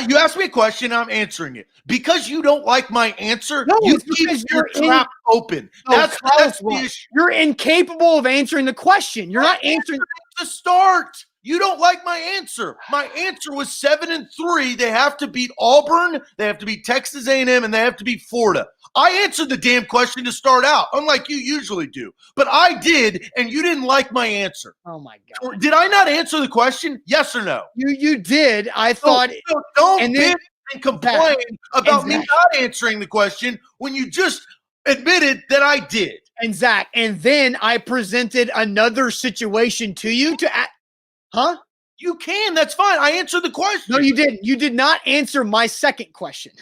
You asked me a question, I'm answering it. Because you don't like my answer, you keep your trap open. That's the issue. You're incapable of answering the question. You're not answering to start. You don't like my answer. My answer was 7-3. They have to beat Auburn, they have to beat Texas A&M, and they have to beat Florida. I answered the damn question to start out, unlike you usually do. But I did, and you didn't like my answer. Oh, my God. Did I not answer the question? Yes or no? You did. I thought. Don't bitch and complain about me not answering the question when you just admitted that I did. And Zach, and then I presented another situation to you to huh? You can. That's fine. I answered the question. No, you didn't. You did not answer my second question.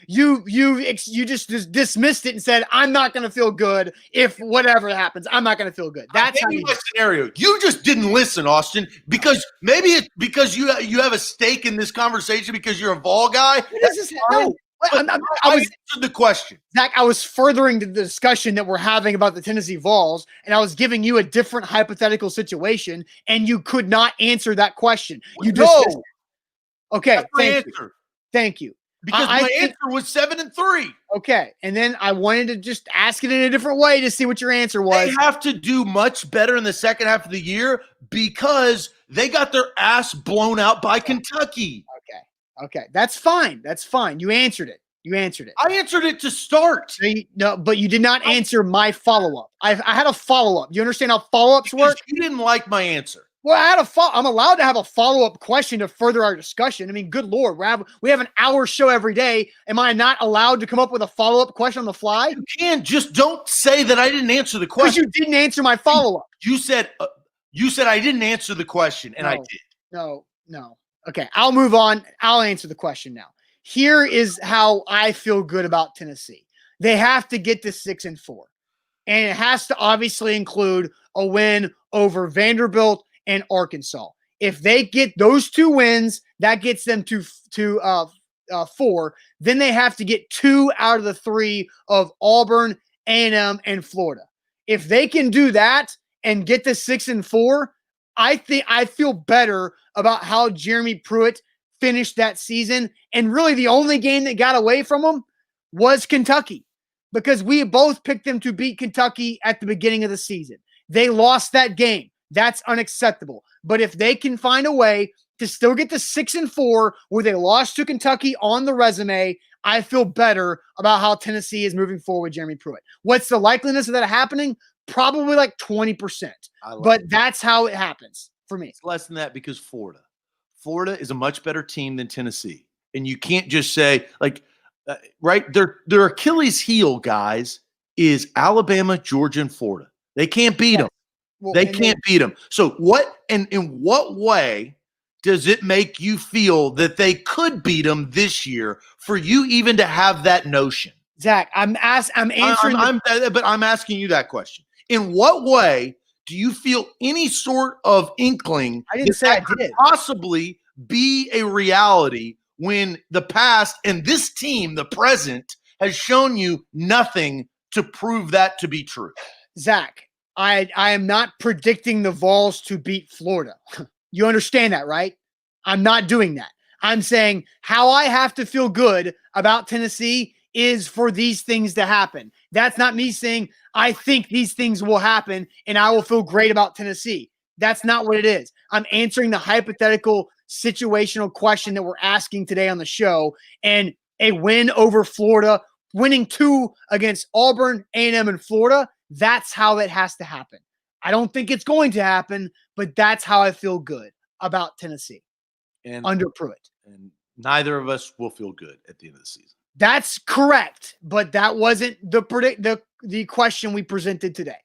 You just dismissed it and said, I'm not going to feel good if whatever happens. I'm not going to feel good. That's how my scenario. You just didn't listen, Austin, because maybe it's because you have a stake in this conversation because you're a Vol guy. I answered the question. Zach, I was furthering the discussion that we're having about the Tennessee Vols, and I was giving you a different hypothetical situation, and you could not answer that question. You just Okay, thank you. Because my answer was 7-3. Okay. And then I wanted to just ask it in a different way to see what your answer was. They have to do much better in the second half of the year because they got their ass blown out by Kentucky. Okay. That's fine. You answered it. I answered it to start. No, but you did not answer my follow-up. I had a follow-up. You understand how follow-ups work? You didn't like my answer. Well, I'm allowed to have a follow-up question to further our discussion. I mean, good Lord, we have an hour show every day. Am I not allowed to come up with a follow-up question on the fly? You can. Just don't say that I didn't answer the question. Because you didn't answer my follow-up. You said I didn't answer the question, and I did. No. Okay, I'll move on. I'll answer the question now. Here is how I feel good about Tennessee. They have to get to 6-4. And it has to obviously include a win over Vanderbilt and Arkansas. If they get those 2 wins, that gets them to 4. Then they have to get 2 out of the 3 of Auburn, A&M, and Florida. If they can do that and get to 6-4, I feel better about how Jeremy Pruitt finished that season. And really the only game that got away from him was Kentucky, because we both picked them to beat Kentucky at the beginning of the season. They lost that game. That's unacceptable. But if they can find a way to still get to 6-4 where they lost to Kentucky on the resume, I feel better about how Tennessee is moving forward with Jeremy Pruitt. What's the likeliness of that happening? Probably like 20%. But that's how it happens for me. It's less than that because Florida is a much better team than Tennessee. And you can't just say, right, their Achilles heel, guys, is Alabama, Georgia, and Florida. They can't beat them. Well, they can't beat them. So what, and in what way does it make you feel that they could beat them this year for you even to have that notion? Zach, I'm answering. But I'm asking you that question. In what way do you feel any sort of inkling I didn't say I could did. possibly be a reality when the past and this team, the present, has shown you nothing to prove that to be true? Zach, I am not predicting the Vols to beat Florida. You understand that, right? I'm not doing that. I'm saying how I have to feel good about Tennessee is for these things to happen. That's not me saying I think these things will happen and I will feel great about Tennessee. That's not what it is. I'm answering the hypothetical situational question that we're asking today on the show, and a win over Florida, winning 2 against Auburn, A&M, and Florida, that's how it has to happen. I don't think it's going to happen, but that's how I feel good about Tennessee under Pruitt. And neither of us will feel good at the end of the season. That's correct, but that wasn't the question we presented today.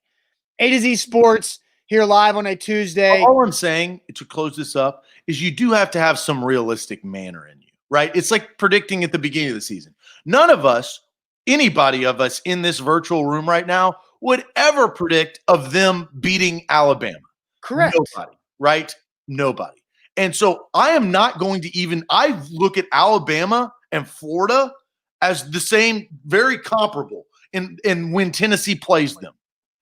A to Z Sports here live on a Tuesday. All I'm saying to close this up is you do have to have some realistic manner in you, right? It's like predicting at the beginning of the season. None of us, anybody of us in this virtual room right now, would ever predict of them beating Alabama. Correct. Nobody, right? Nobody. And so I am not going to even – I look at Alabama and Florida as the same, very comparable in when Tennessee plays them.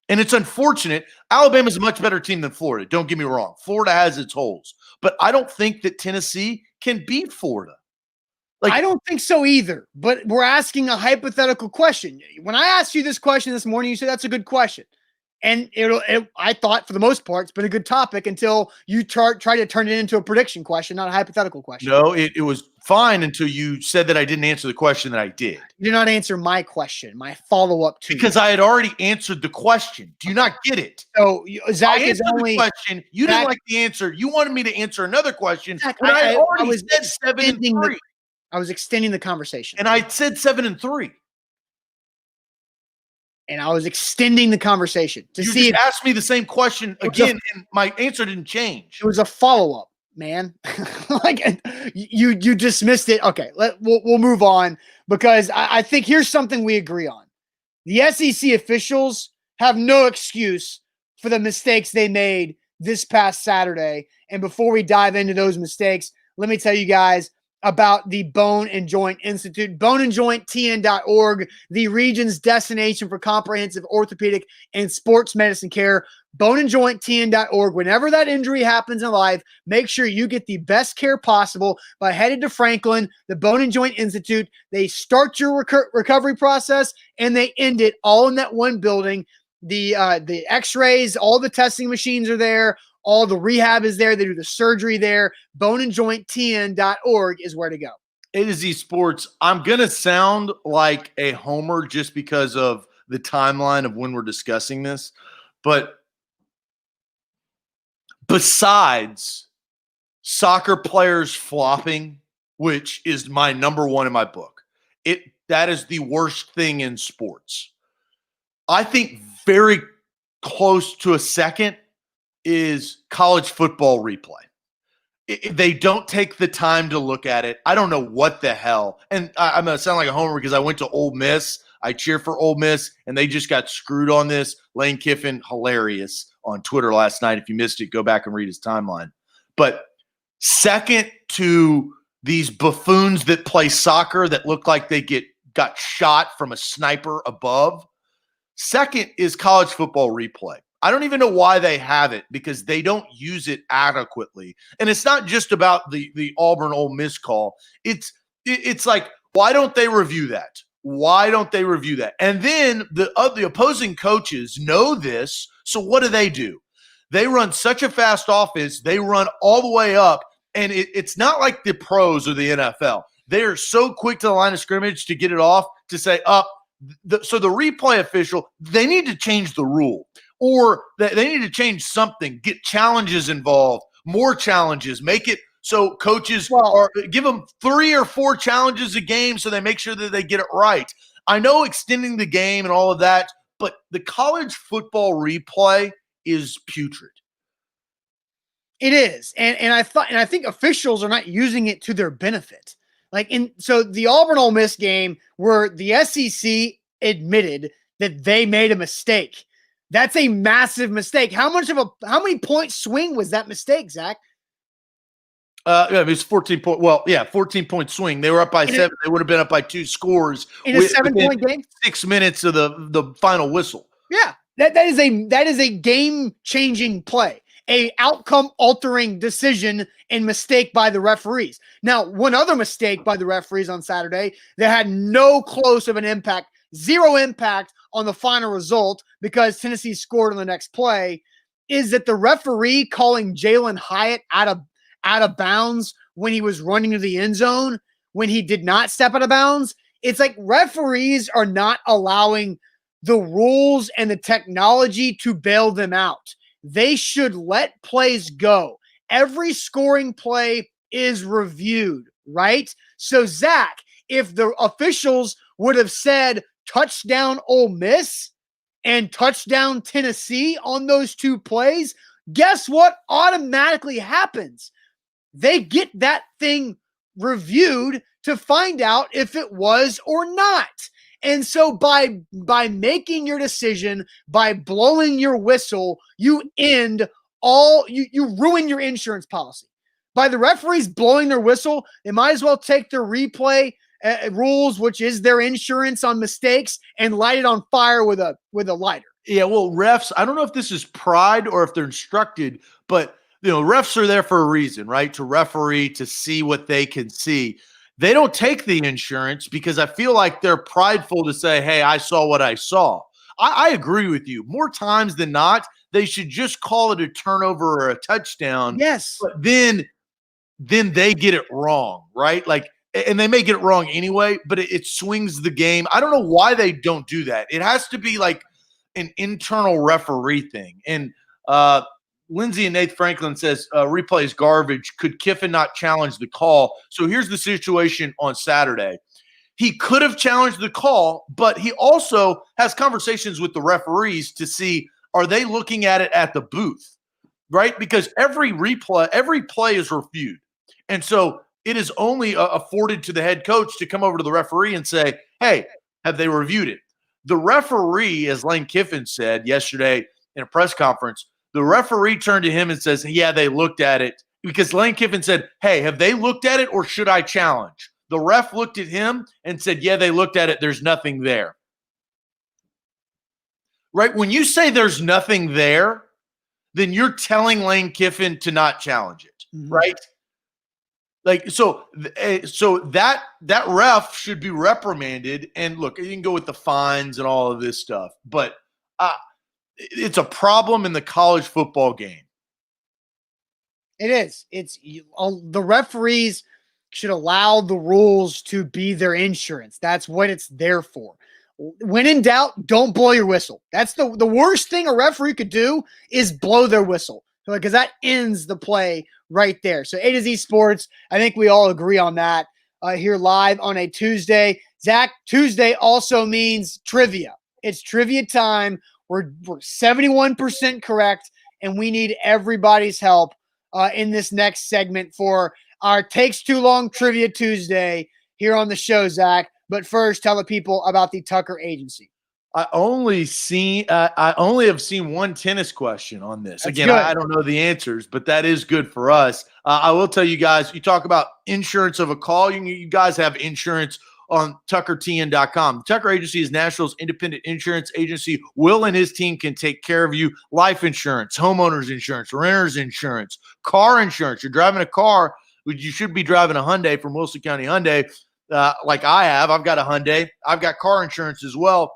And it's unfortunate. Alabama's a much better team than Florida. Don't get me wrong. Florida has its holes. But I don't think that Tennessee can beat Florida. I don't think so either. But we're asking a hypothetical question. When I asked you this question this morning, you said that's a good question. And I thought for the most part, it's been a good topic until you try to turn it into a prediction question, not a hypothetical question. No, it was fine until you said that I didn't answer the question that I did. You did not answer my question, my follow-up to because I had already answered the question. Do you not get it? So Zach is only the question. You didn't like the answer. You wanted me to answer another question. Zach, but I already was said 7-3. I was extending the conversation. And I said 7-3. And I was extending the conversation to you see just asked me the same question again, and my answer didn't change. It was a follow-up, man. you dismissed it. Okay, we'll move on because I think here's something we agree on. The SEC officials have no excuse for the mistakes they made this past Saturday. And before we dive into those mistakes, let me tell you guys, about the Bone and Joint Institute. boneandjointtn.org, the region's destination for comprehensive orthopedic and sports medicine care. boneandjointtn.org. Whenever that injury happens in life, make sure you get the best care possible by heading to Franklin, the Bone and Joint Institute. They start your recovery process and they end it all in that one building. The x-rays, all the testing machines are there. All the rehab is there. They do the surgery there. boneandjointtn.org is where to go. A to Z Sports. I'm going to sound like a homer just because of the timeline of when we're discussing this. But besides soccer players flopping, which is my number one in my book, that is the worst thing in sports. I think very close to a second is college football replay. They don't take the time to look at it. I don't know what the hell. And I'm going to sound like a homer because I went to Ole Miss. I cheer for Ole Miss, and they just got screwed on this. Lane Kiffin, hilarious on Twitter last night. If you missed it, go back and read his timeline. But second to these buffoons that play soccer that look like they got shot from a sniper above, second is college football replay. I don't even know why they have it because they don't use it adequately. And it's not just about the Auburn Ole Miss call. It's like, why don't they review that? Why don't they review that? And then the opposing coaches know this. So what do? They run such a fast offense. They run all the way up. And it's not like the pros or the NFL. They are so quick to the line of scrimmage to get it off to say, so the replay official, they need to change the rule. Or they need to change something, get challenges involved, more challenges, make it so coaches give them 3 or 4 challenges a game so they make sure that they get it right. I know extending the game and all of that, but the college football replay is putrid. It is. And I think officials are not using it to their benefit. So the Auburn Ole Miss game where the SEC admitted that they made a mistake. That's a massive mistake. How many point swing was that mistake, Zach? It was 14 point. Well, yeah, 14-point swing. They were up by 7. They would have been up by 2 scores in a 7-point game. 6 minutes of the final whistle. Yeah, that is a game-changing play, a outcome-altering decision and mistake by the referees. Now, one other mistake by the referees on Saturday that had no close of an impact, zero impact on the final result because Tennessee scored on the next play, is that the referee calling Jalen Hyatt out of bounds when he was running to the end zone, when he did not step out of bounds. It's like referees are not allowing the rules and the technology to bail them out. They should let plays go. Every scoring play is reviewed, right? So, Zach, if the officials would have said touchdown Ole Miss and touchdown Tennessee on those 2 plays, guess what automatically happens? They get that thing reviewed to find out if it was or not. And so by making your decision, by blowing your whistle, you ruin your insurance policy. By the referees blowing their whistle, they might as well take their replay rules, which is their insurance on mistakes, and light it on fire with a lighter. Yeah, well, refs, I don't know if this is pride or if they're instructed, but refs are there for a reason, right? To referee, to see what they can see. They don't take the insurance because I feel like they're prideful to say, hey, I saw what I saw. I agree with you. More times than not, they should just call it a turnover or a touchdown. Yes. But then they get it wrong, right? And they may get it wrong anyway, but it swings the game. I don't know why they don't do that. It has to be like an internal referee thing. And Lindsay and Nate Franklin says replay is garbage. Could Kiffin not challenge the call? So here's the situation on Saturday. He could have challenged the call, but he also has conversations with the referees to see, are they looking at it at the booth, right? Because every play is reviewed. And so it is only afforded to the head coach to come over to the referee and say, hey, have they reviewed it? The referee, as Lane Kiffin said yesterday in a press conference, the referee turned to him and says, yeah, they looked at it because Lane Kiffin said, hey, have they looked at it or should I challenge? The ref looked at him and said, yeah, they looked at it. There's nothing there. Right? When you say there's nothing there, then you're telling Lane Kiffin to not challenge it, right? Like, so that ref should be reprimanded. And look, you can go with the fines and all of this stuff, but it's a problem in the college football game. It is. The referees should allow the rules to be their insurance. That's what it's there for. When in doubt, don't blow your whistle. That's the worst thing a referee could do is blow their whistle, because that ends the play right there. So A to Z Sports, I think we all agree on that here live on a Tuesday. Zach, Tuesday also means trivia. It's trivia time. We're 71% correct, and we need everybody's help in this next segment for our Takes Too Long Trivia Tuesday here on the show, Zach. But first, tell the people about the Tucker Agency. I only have seen one tennis question on this. That's Again, good. I don't know the answers, but that is good for us. I will tell you guys, you talk about insurance of a call. You guys have insurance on TuckerTN.com. The Tucker Agency is Nashville's independent insurance agency. Will and his team can take care of you. Life insurance, homeowners insurance, renter's insurance, car insurance. You're driving a car, you should be driving a Hyundai from Wilson County Hyundai. Like I have. I've got a Hyundai. I've got car insurance as well.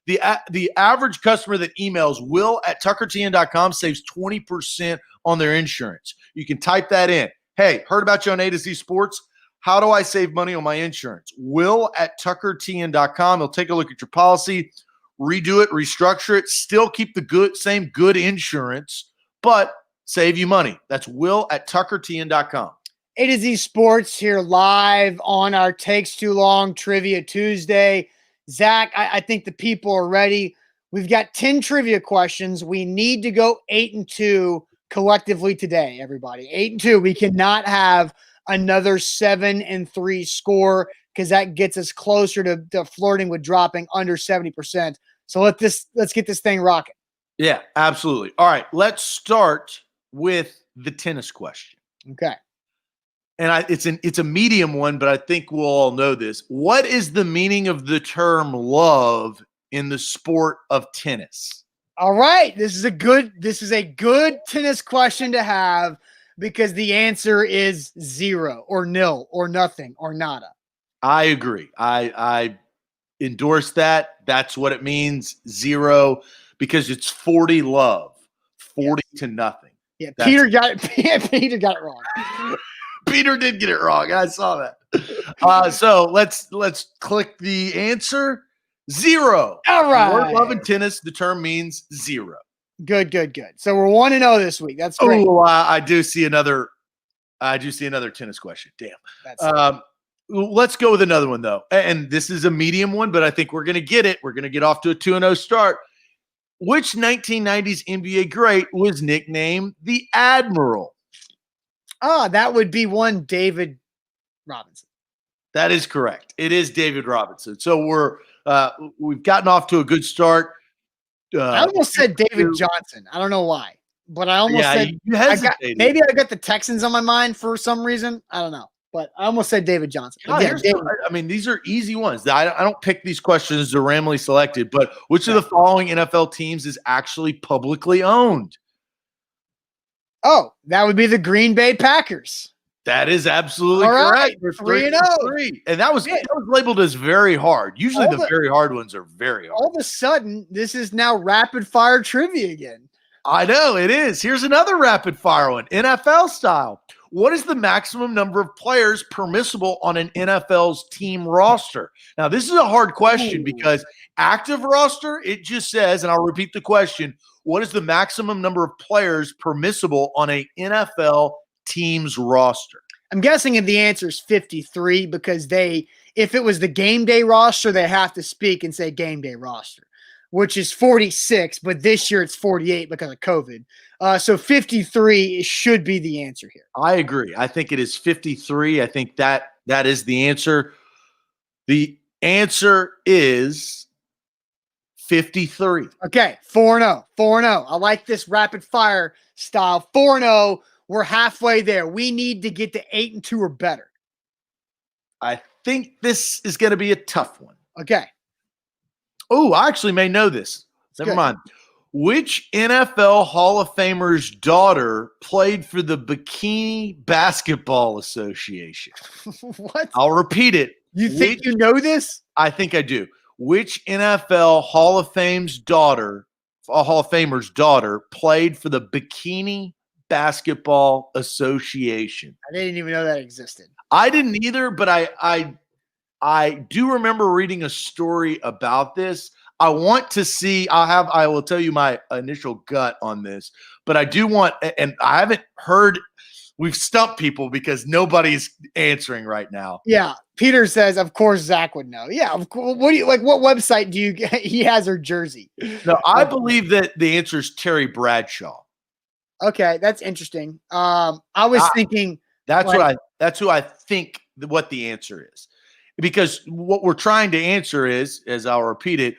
The average customer that emails will@tuckertn.com saves 20% on their insurance. You can type that in. Hey, heard about you on A to Z Sports. How do I save money on my insurance? Will@tuckertn.com. He'll take a look at your policy, redo it, restructure it, still keep the same good insurance, but save you money. That's Will@tuckertn.com. A to Z Sports here live on our Takes Too Long Trivia Tuesday. Zach, I think the people are ready. We've got 10 trivia questions. We need to go 8-2 collectively today, everybody. 8-2. We cannot have another 7-3 score because that gets us closer to flirting with dropping under 70%. So let's get this thing rocking. Yeah, absolutely. All right, let's start with the tennis question. Okay. And it's a medium one, but I think we'll all know this. What is the meaning of the term love in the sport of tennis? All right. This is a good tennis question to have because the answer is 0 or nil or nothing or nada. I agree. I endorse that. That's what it means. 0, because it's 40 love, 40 to nothing. Yeah. Peter got it. Peter got it wrong. Peter did get it wrong. I saw that. So let's click the answer. 0. All right. Word love in tennis, the term means 0. Good. So we're 1-0 this week. That's great. Oh, I do see another tennis question. Damn. Let's go with another one though. And this is a medium one, but I think we're going to get it. We're going to get off to a 2-0 start. Which 1990s NBA great was nicknamed the Admiral? That would be one David Robinson. That is correct. It is David Robinson. So we've gotten off to a good start. I almost said David Johnson. I don't know why, but I almost said you hesitated. Maybe I got the Texans on my mind for some reason. I don't know, but I almost said David Johnson. Again, I mean, these are easy ones. I don't pick these questions they're randomly selected, but which of the following NFL teams is actually publicly owned? Oh, that would be the Green Bay Packers. That is absolutely correct. 3-0. And that was labeled as very hard. Usually the very hard ones are very hard. All of a sudden, this is now rapid fire trivia again. I know it is. Here's another rapid fire one, NFL style. What is the maximum number of players permissible on an NFL's team roster? Now, this is a hard question because active roster, it just says, and I'll repeat the question, what is the maximum number of players permissible on a NFL team's roster? I'm guessing if the answer is 53 because if it was the game day roster, they have to speak and say game day roster, which is 46, but this year it's 48 because of COVID. So 53 should be the answer here. I agree. I think it is 53. I think that is the answer. The answer is 53. Okay, 4-0. 4-0. I like this rapid fire style. 4-0. we're halfway there. We need to get to 8-2 or better. I think this is going to be a tough one. Okay. Oh, I actually may know this. Never mind. Which NFL Hall of Famer's daughter played for the Bikini Basketball Association? What? I'll repeat it. You think you know this? I think I do. Which NFL Hall of Famer's daughter played for the Bikini Basketball Association? I didn't even know that existed. I didn't either, but I do remember reading a story about this. I want to see. I will tell you my initial gut on this, but I do want, and I haven't heard. We've stumped people because nobody's answering right now. Yeah, Peter says, of course Zach would know. Yeah, of course. What do you like? What website do you get? He has her jersey. No, I believe that the answer is Terry Bradshaw. Okay, that's interesting. I was thinking that's who I think what the answer is, because what we're trying to answer is, as I'll repeat it,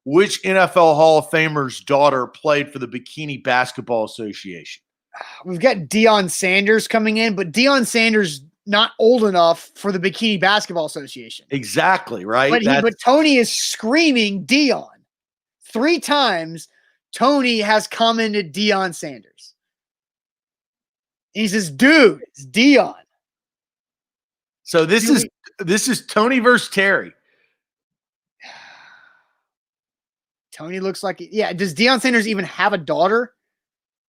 which NFL Hall of Famer's daughter played for the Bikini Basketball Association? We've got Deion Sanders coming in, but Deion Sanders not old enough for the Bikini Basketball Association. Exactly, right? But Tony is screaming Deion. 3 times Tony has commented Deion Sanders. He says, dude, it's Deion. So this is Tony versus Terry. Tony looks like does Deion Sanders even have a daughter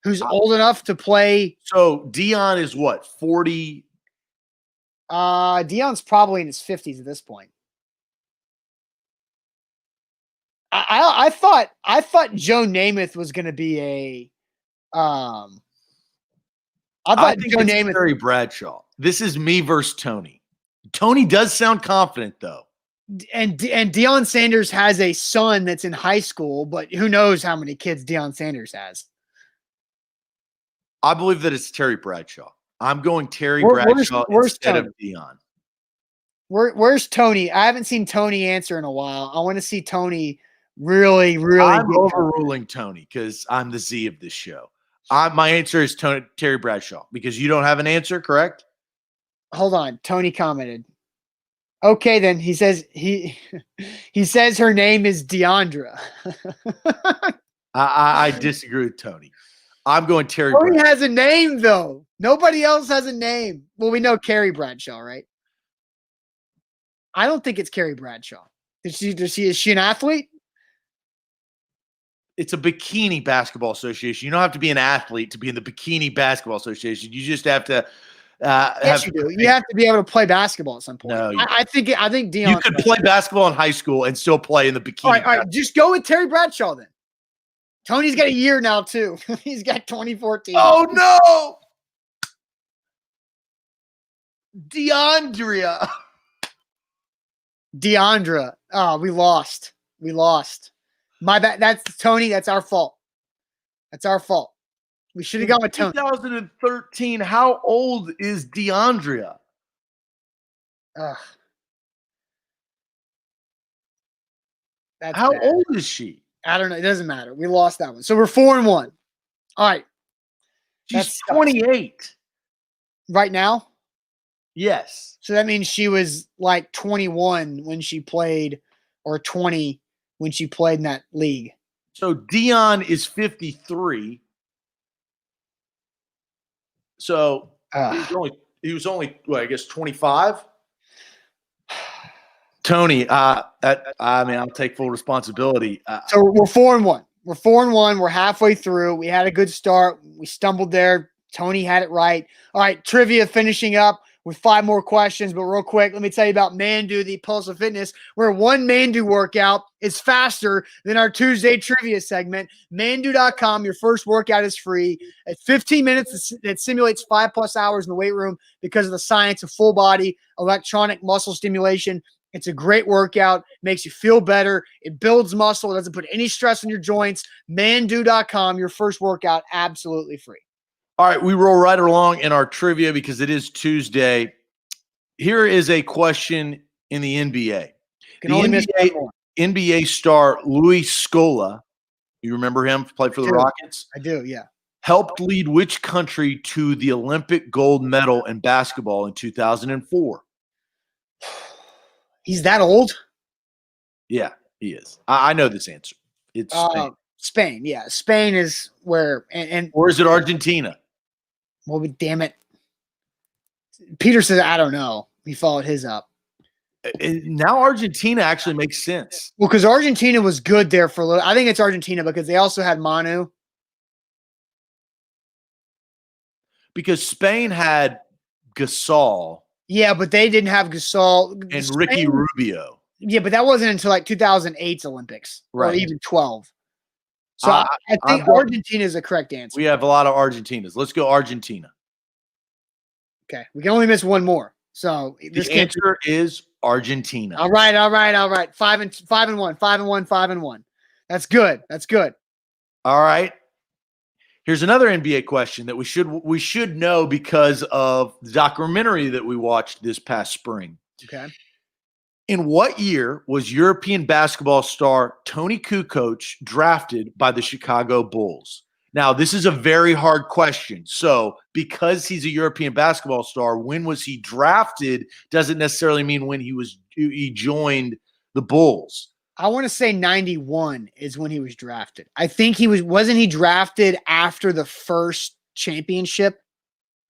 who's old enough to play? So Deion is what, 40? Deion's probably in his 50s at this point. I thought Joe Namath was going to be a I think it's Terry Bradshaw. This is me versus Tony. Tony does sound confident though. And Deion Sanders has a son that's in high school, but who knows how many kids Deion Sanders has. I believe that it's Terry Bradshaw. I'm going Terry Bradshaw instead of Deion. Where's Tony? I haven't seen Tony answer in a while. I want to see Tony really. I'm overruling Tony because I'm the Z of this show. My answer is Terry Bradshaw because you don't have an answer, correct? Hold on. Tony commented. Okay, then he says he says her name is Deandra. I disagree with Tony. I'm going Terry. Tony has a name though. Nobody else has a name. Well, we know Carrie Bradshaw, right? I don't think it's Carrie Bradshaw. Is she an athlete? It's a Bikini Basketball Association. You don't have to be an athlete to be in the Bikini Basketball Association. You just have to. Yes, you do. You have to be able to play basketball at some point. No, I think Deion. You could play basketball in high school and still play in the bikini. All right. Just go with Terry Bradshaw then. Tony's got a year now too. He's got 2014. Oh no, Deandra. Oh, we lost. My bad. That's Tony. That's our fault. We should have gone with Tony. 2013. How old is Deandra? How old is she? I don't know. It doesn't matter. We lost that one. So we're 4-1. All right. She's 28. Right now? Yes. So that means she was like 21 when she played, or 20 when she played in that league. So Deion is 53. So he was only I guess 25. Tony, I'll take full responsibility. So we're 4-1. We're halfway through. We had a good start. We stumbled there. Tony had it right. All right, trivia finishing up with 5 more questions, but real quick, let me tell you about Mandu, the Pulse of Fitness, where one Mandu workout is faster than our Tuesday trivia segment. Mandu.com, your first workout is free. At 15 minutes, it simulates 5+ hours in the weight room because of the science of full body electronic muscle stimulation. It's a great workout, makes you feel better. It builds muscle. It doesn't put any stress on your joints. Mandu.com, your first workout, absolutely free. All right, we roll right along in our trivia because it is Tuesday. Here is a question in the NBA. The NBA star Louis Scola, you remember him? Played for the Rockets? I do, yeah. helped lead which country to the Olympic gold medal in basketball in 2004? He's that old? Yeah, he is. I know this answer. It's Spain. Spain. Yeah, Spain is where. And Or is it Argentina? well, damn it. Peter says, I don't know. He followed his up. Now Argentina actually makes sense. Well, because Argentina was good there for a little. I think it's Argentina because they also had Manu. Because Spain had Gasol. Yeah, but they didn't have Gasol. And Ricky Rubio. Yeah, but that wasn't until like 2008's Olympics. Right. Or even 12. So I think Argentina is the correct answer. We have a lot of Argentinas. Let's go Argentina. Okay. We can only miss one more. So this answer is Argentina. All right. 5-1. That's good. All right. Here's another NBA question that we should know because of the documentary that we watched this past spring. Okay. In what year was European basketball star Tony Kucoc drafted by the Chicago Bulls? Now, this is a very hard question. So, because he's a European basketball star, when was he drafted doesn't necessarily mean when he joined the Bulls. I want to say 91 is when he was drafted. I think wasn't he drafted after the first championship?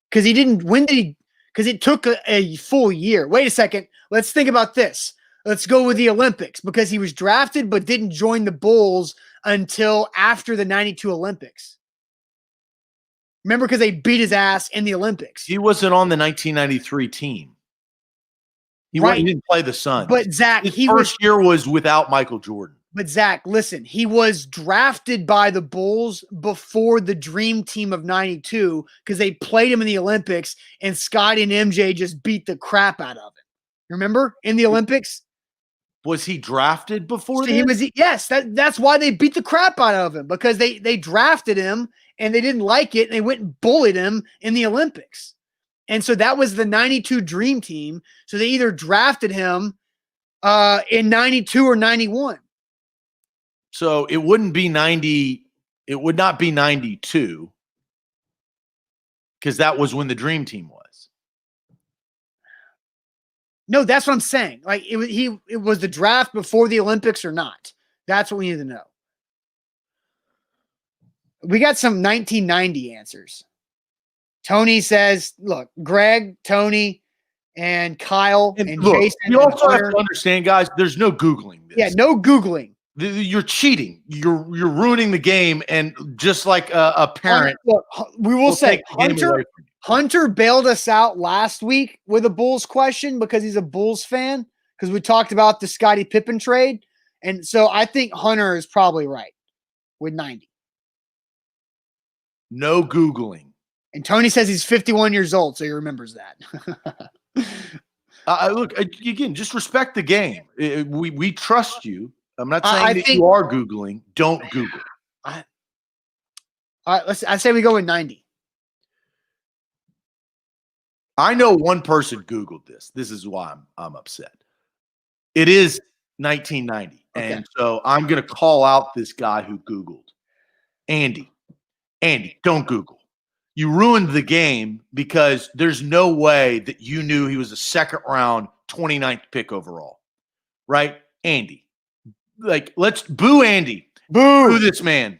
Because because it took a full year. Wait a second. Let's think about this. Let's go with the Olympics because he was drafted but didn't join the Bulls until after the 92 Olympics. Remember, because they beat his ass in the Olympics. He wasn't on the 1993 team. He didn't play the Suns. But Zach, his first year was without Michael Jordan. But Zach, listen, he was drafted by the Bulls before the Dream Team of 92 because they played him in the Olympics and Scottie and MJ just beat the crap out of him. Remember in the Olympics? Was he drafted before that? Yes, that's why they beat the crap out of him because they drafted him and they didn't like it and they went and bullied him in the Olympics. And so that was the 92 Dream Team. So they either drafted him in 92 or 91. So it wouldn't be 90. It would not be 92 because that was when the Dream Team was. No, that's what I'm saying. Like it was the draft before the Olympics or not. That's what we need to know. We got some 1990 answers. Tony says, look, Greg, Tony, and Kyle and Jason. You also have to understand, guys, there's no Googling this. Yeah, no Googling. You're cheating. You're ruining the game. And just like a parent, look, we will say Hunter bailed us out last week with a Bulls question because he's a Bulls fan because we talked about the Scottie Pippen trade. And so I think Hunter is probably right with 90. No Googling. And Tony says he's 51 years old, so he remembers that. Look, again, just respect the game. We trust you. I'm not saying that you are Googling. Don't Google. All right, I say we go with 90. I know one person Googled this. This is why I'm upset. It is 1990. Okay. And so I'm going to call out this guy who Googled. Andy, don't Google. You ruined the game because there's no way that you knew he was a second round 29th pick overall. Right? Andy. Like, let's boo Andy. Boo this man.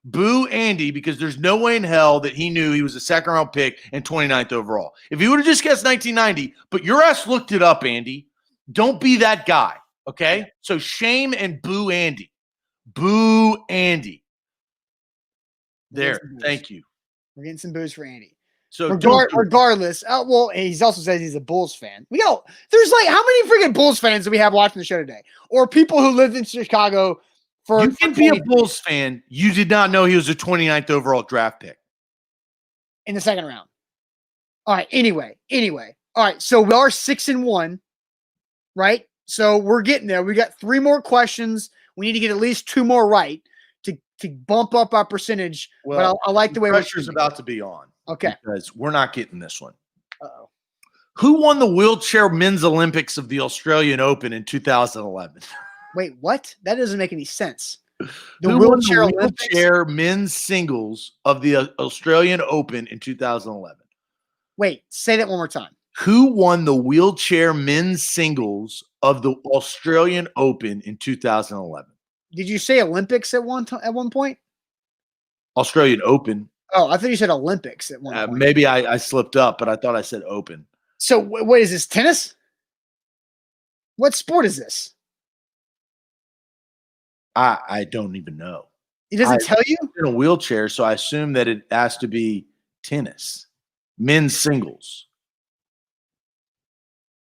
Boo Andy because there's no way in hell that he knew he was a second round pick and 29th overall. If he would have just guessed 1990, but your ass looked it up, Andy. Don't be that guy. Okay? So shame and boo Andy. Boo Andy. There. Thank you. We're getting some boos for Andy. So regardless, well, he's also says he's a Bulls fan. There's like how many freaking Bulls fans do we have watching the show today? Or people who lived in Chicago for you can be a Bulls fan. You did not know he was a 29th overall draft pick. In the second round. All right. Anyway. All right. So we are 6-1, right? So we're getting there. We got 3 more questions. We need to get at least 2 more right to bump up our percentage. Well, but I like the way pressure's about to be on. Okay. Because we're not getting this one. Uh-oh. Who won the wheelchair men's Olympics of the Australian Open in 2011? Wait, what? That doesn't make any sense. The Who won wheelchair the Olympics. wheelchair men's singles of the Australian Open in 2011? Wait, say that one more time. Who won the wheelchair men's singles of the Australian Open in 2011? Did you say Olympics at one point? Australian Open. Oh, I thought you said Olympics at one point. Maybe I slipped up, but I thought I said Open. So what is this? Tennis? What sport is this? I don't even know. It doesn't tell you? In a wheelchair, so I assume that it has to be tennis, men's singles.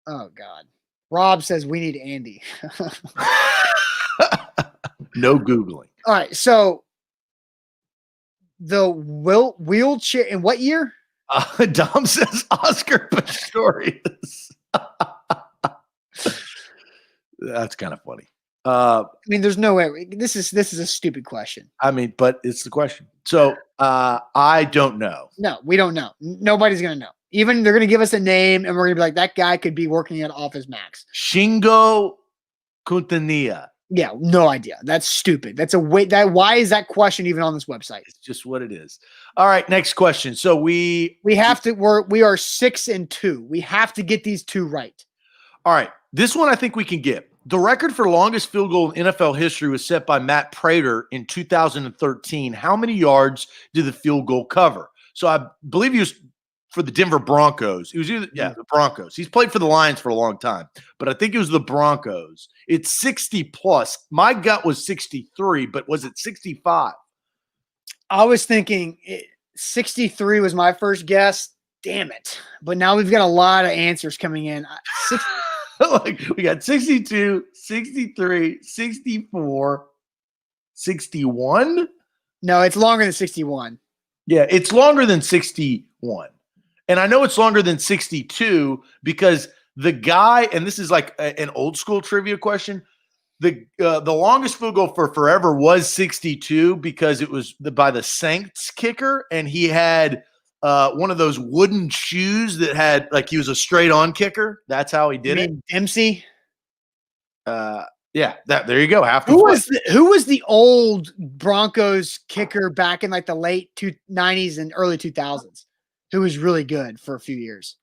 Oh God. Rob says we need Andy. No Googling. All right. So the wheelchair in what year? Dom says Oscar Pistorius. That's kind of funny. I mean, there's no way. This is a stupid question. I mean, but it's the question. So I don't know. No, we don't know. Nobody's gonna know. Even they're gonna give us a name, and we're gonna be like, that guy could be working at Office Max. Shingo Quintanilla. Yeah, no idea. That's stupid. That's a way. Why is that question even on this website? It's just what it is. All right, next question. So we have to. We are 6-2. We have to get these two right. All right, this one I think we can get. The record for longest field goal in NFL history was set by Matt Prater in 2013. How many yards did the field goal cover? So I believe he was for the Denver Broncos. He was either, the Broncos. He's played for the Lions for a long time, but I think it was the Broncos. It's 60 plus. My gut was 63, but was it 65? I was thinking 63 was my first guess. Damn it. But now we've got a lot of answers coming in. Like we got 62, 63, 64, 61. No, it's longer than 61. Yeah, it's longer than 61. And I know it's longer than 62 because the guy, and this is like an old school trivia question, the longest field goal for forever was 62 because it was by the Saints kicker, and he had one of those wooden shoes that had like he was a straight on kicker. That's how he did it. Dempsey. Yeah, there you go. Who was the old Broncos kicker back in like the late 90s and early 2000s? Who was really good for a few years?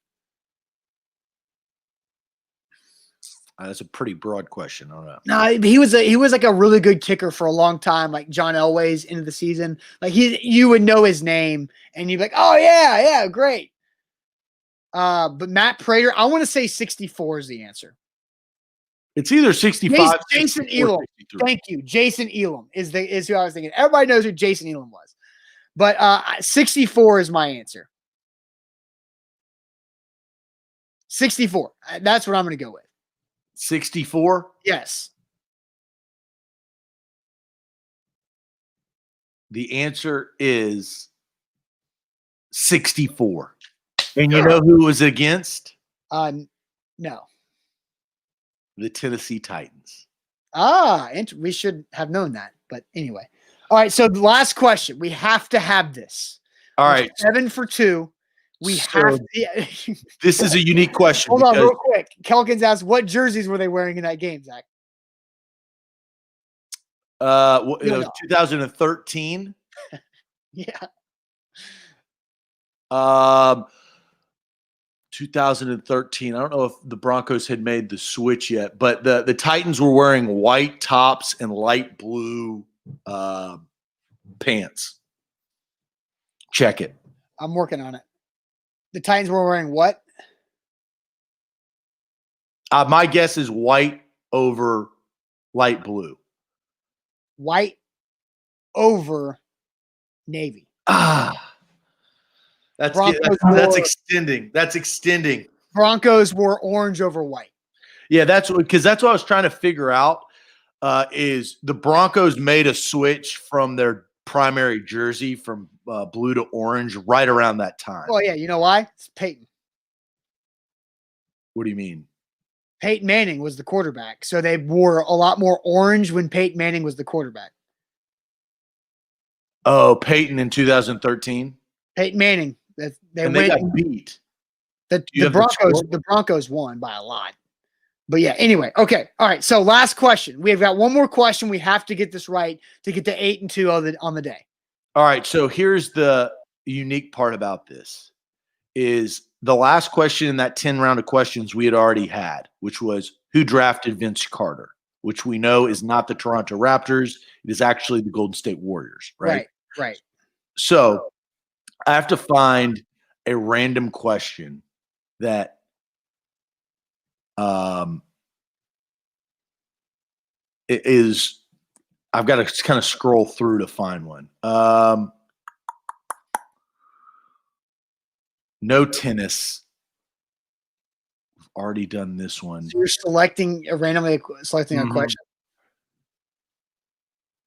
That's a pretty broad question. I don't know. No, he was like a really good kicker for a long time, like John Elway's into the season. Like you would know his name and you'd be like, oh yeah, great. But Matt Prater, I want to say 64 is the answer. It's either 65. Jason Elam. Thank you. Jason Elam is who I was thinking. Everybody knows who Jason Elam was. But 64 is my answer. 64. That's what I'm going to go with. 64? Yes. The answer is 64. And you know who was against? No. The Tennessee Titans. We should have known that. But anyway. All right, so the last question. We have to have this. All right. 7 for 2. We have to. This is a unique question. Hold on real quick. Kelkins asked, what jerseys were they wearing in that game, Zach? It was 2013. Yeah. 2013. I don't know if the Broncos had made the switch yet, but the Titans were wearing white tops and light blue pants. Check it. I'm working on it. The Titans were wearing what? My guess is white over light blue. White over navy. That's extending. That's extending. Broncos wore orange over white. Yeah, that's what I was trying to figure out. Is the Broncos made a switch from their primary jersey from blue to orange right around that time? Well, yeah, you know why? It's Peyton. What do you mean? Peyton Manning was the quarterback, so they wore a lot more orange when Peyton Manning was the quarterback. Oh, Peyton in 2013. Peyton Manning. They got beat. The Broncos won by a lot. But yeah, anyway, okay. All right. So last question. We've got one more question. We have to get this right to get to 8-2 on the day. All right. So here's the unique part about this is the last question in that 10 round of questions we had already had, which was who drafted Vince Carter, which we know is not the Toronto Raptors. It is actually the Golden State Warriors, right? Right. So I have to find a random question that it is. I've got to kind of scroll through to find one. No tennis. We've already done this one. So you're randomly selecting a question.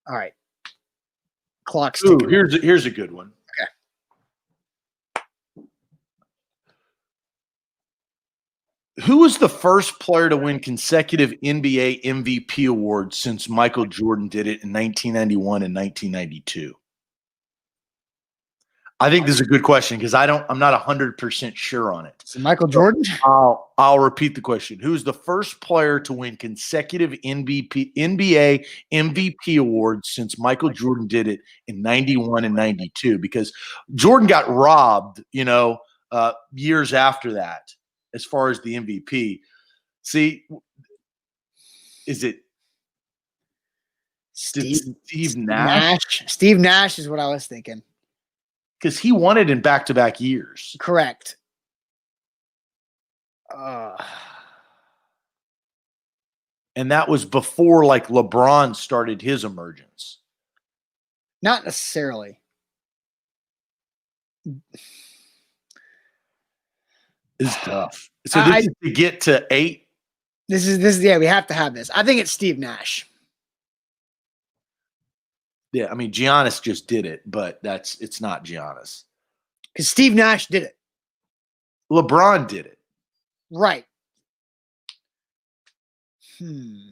All right. Clock's ticking. Here's a good one. Who was the first player to win consecutive NBA MVP awards since Michael Jordan did it in 1991 and 1992? I think this is a good question because I'm not 100% sure on it. So Michael Jordan? I'll repeat the question. Who is the first player to win consecutive NBA MVP awards since Michael Jordan did it in 91 and 92? Because Jordan got robbed, years after that. As far as the MVP, see, is it Steve Nash? Steve Nash is what I was thinking. Because he won it in back-to-back years. Correct. And that was before, like, LeBron started his emergence. Not necessarily. It's tough. So this is to get to 8. This is we have to have this. I think it's Steve Nash. Yeah, I mean Giannis just did it, but it's not Giannis. Because Steve Nash did it. LeBron did it. Right. He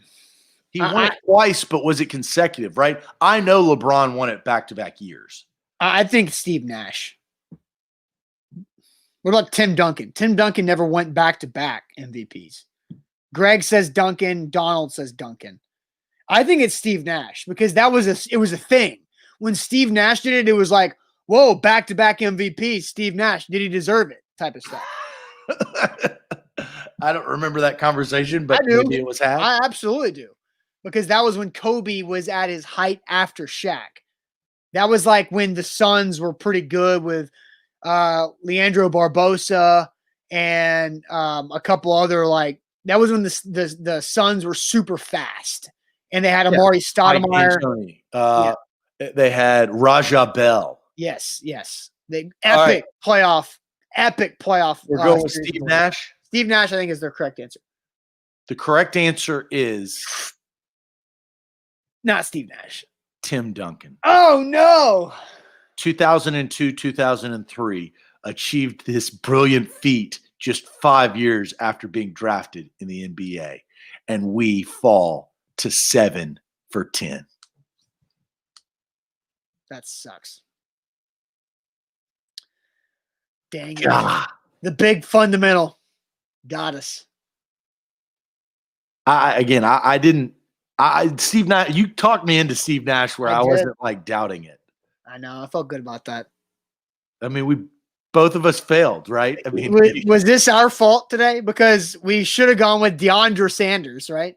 won it twice, but was it consecutive, right? I know LeBron won it back-to-back years. I think Steve Nash. What about Tim Duncan? Tim Duncan never went back-to-back MVPs. Greg says Duncan. Donald says Duncan. I think it's Steve Nash because it was a thing. When Steve Nash did it, it was like, whoa, back-to-back MVP, Steve Nash. Did he deserve it? Type of stuff. I don't remember that conversation, but maybe it was had. I absolutely do. Because that was when Kobe was at his height after Shaq. That was like when the Suns were pretty good with Leandro Barbosa and a couple other that was when the Suns were super fast and they had Amari Stoudemire. They had Raja Bell. Yes. Epic playoff. We're going with Steve Nash. Steve Nash, I think, is their correct answer. The correct answer is not Steve Nash. Tim Duncan. Oh no. 2002, 2003 achieved this brilliant feat just 5 years after being drafted in the NBA. And we fall to 7 for 10. That sucks. Dang God. it. The big fundamental got us. Steve Nash, you talked me into Steve Nash where I wasn't doubting it. I know. I felt good about that. I mean, both of us failed, right? I mean, was this our fault today? Because we should have gone with DeAndre Sanders, right?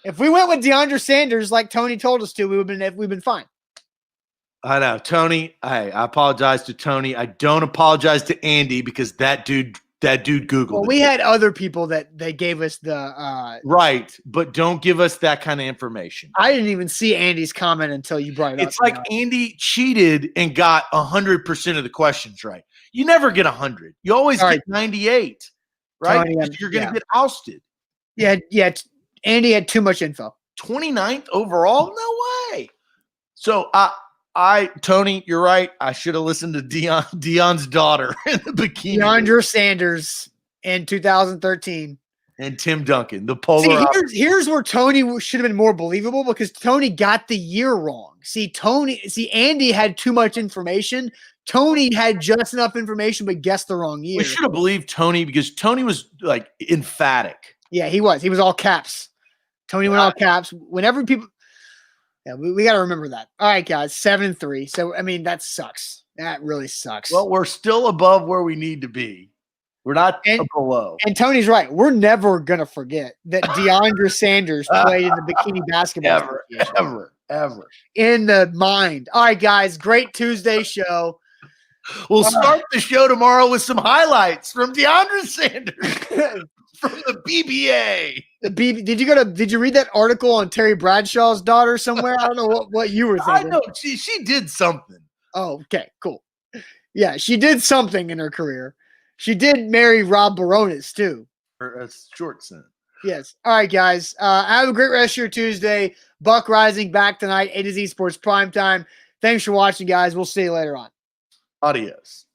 If we went with DeAndre Sanders like Tony told us to, we've been fine. I know, Tony. I apologize to Tony. I don't apologize to Andy because that dude Googled. Well, we had other people that they gave us the right, but don't give us that kind of information. I didn't even see Andy's comment until you brought it up. It's like Andy cheated and got 100% of the questions right. You never get 100. You always get 98, right? Tony, you're going to get ousted. Yeah. Andy had too much info. 29th overall? No way. So Tony, you're right. I should have listened to Dion's daughter in the bikini. DeAndre Sanders in 2013. And Tim Duncan, the polar. Here's where Tony should have been more believable because Tony got the year wrong. Andy had too much information. Tony had just enough information, but guessed the wrong year. We should have believed Tony because Tony was emphatic. Yeah, he was. He was all caps. Tony went all caps. Whenever people, yeah, we got to remember that. All right, guys, 7-3. So I mean, that sucks. That really sucks. Well, we're still above where we need to be. We're not below. And Tony's right. We're never gonna forget that DeAndre Sanders played in the bikini basketball ever in the mind. All right, guys, great Tuesday show. We'll start the show tomorrow with some highlights from DeAndre Sanders from the BBA. Did you read that article on Terry Bradshaw's daughter somewhere? I don't know what you were thinking. I know she did something. Oh, okay, cool. Yeah, she did something in her career. She did marry Rob Baronis too. For a short stint. Yes. All right, guys. Have a great rest of your Tuesday. Buck Rising back tonight, A to Z Sports Primetime. Thanks for watching, guys. We'll see you later on. Adios.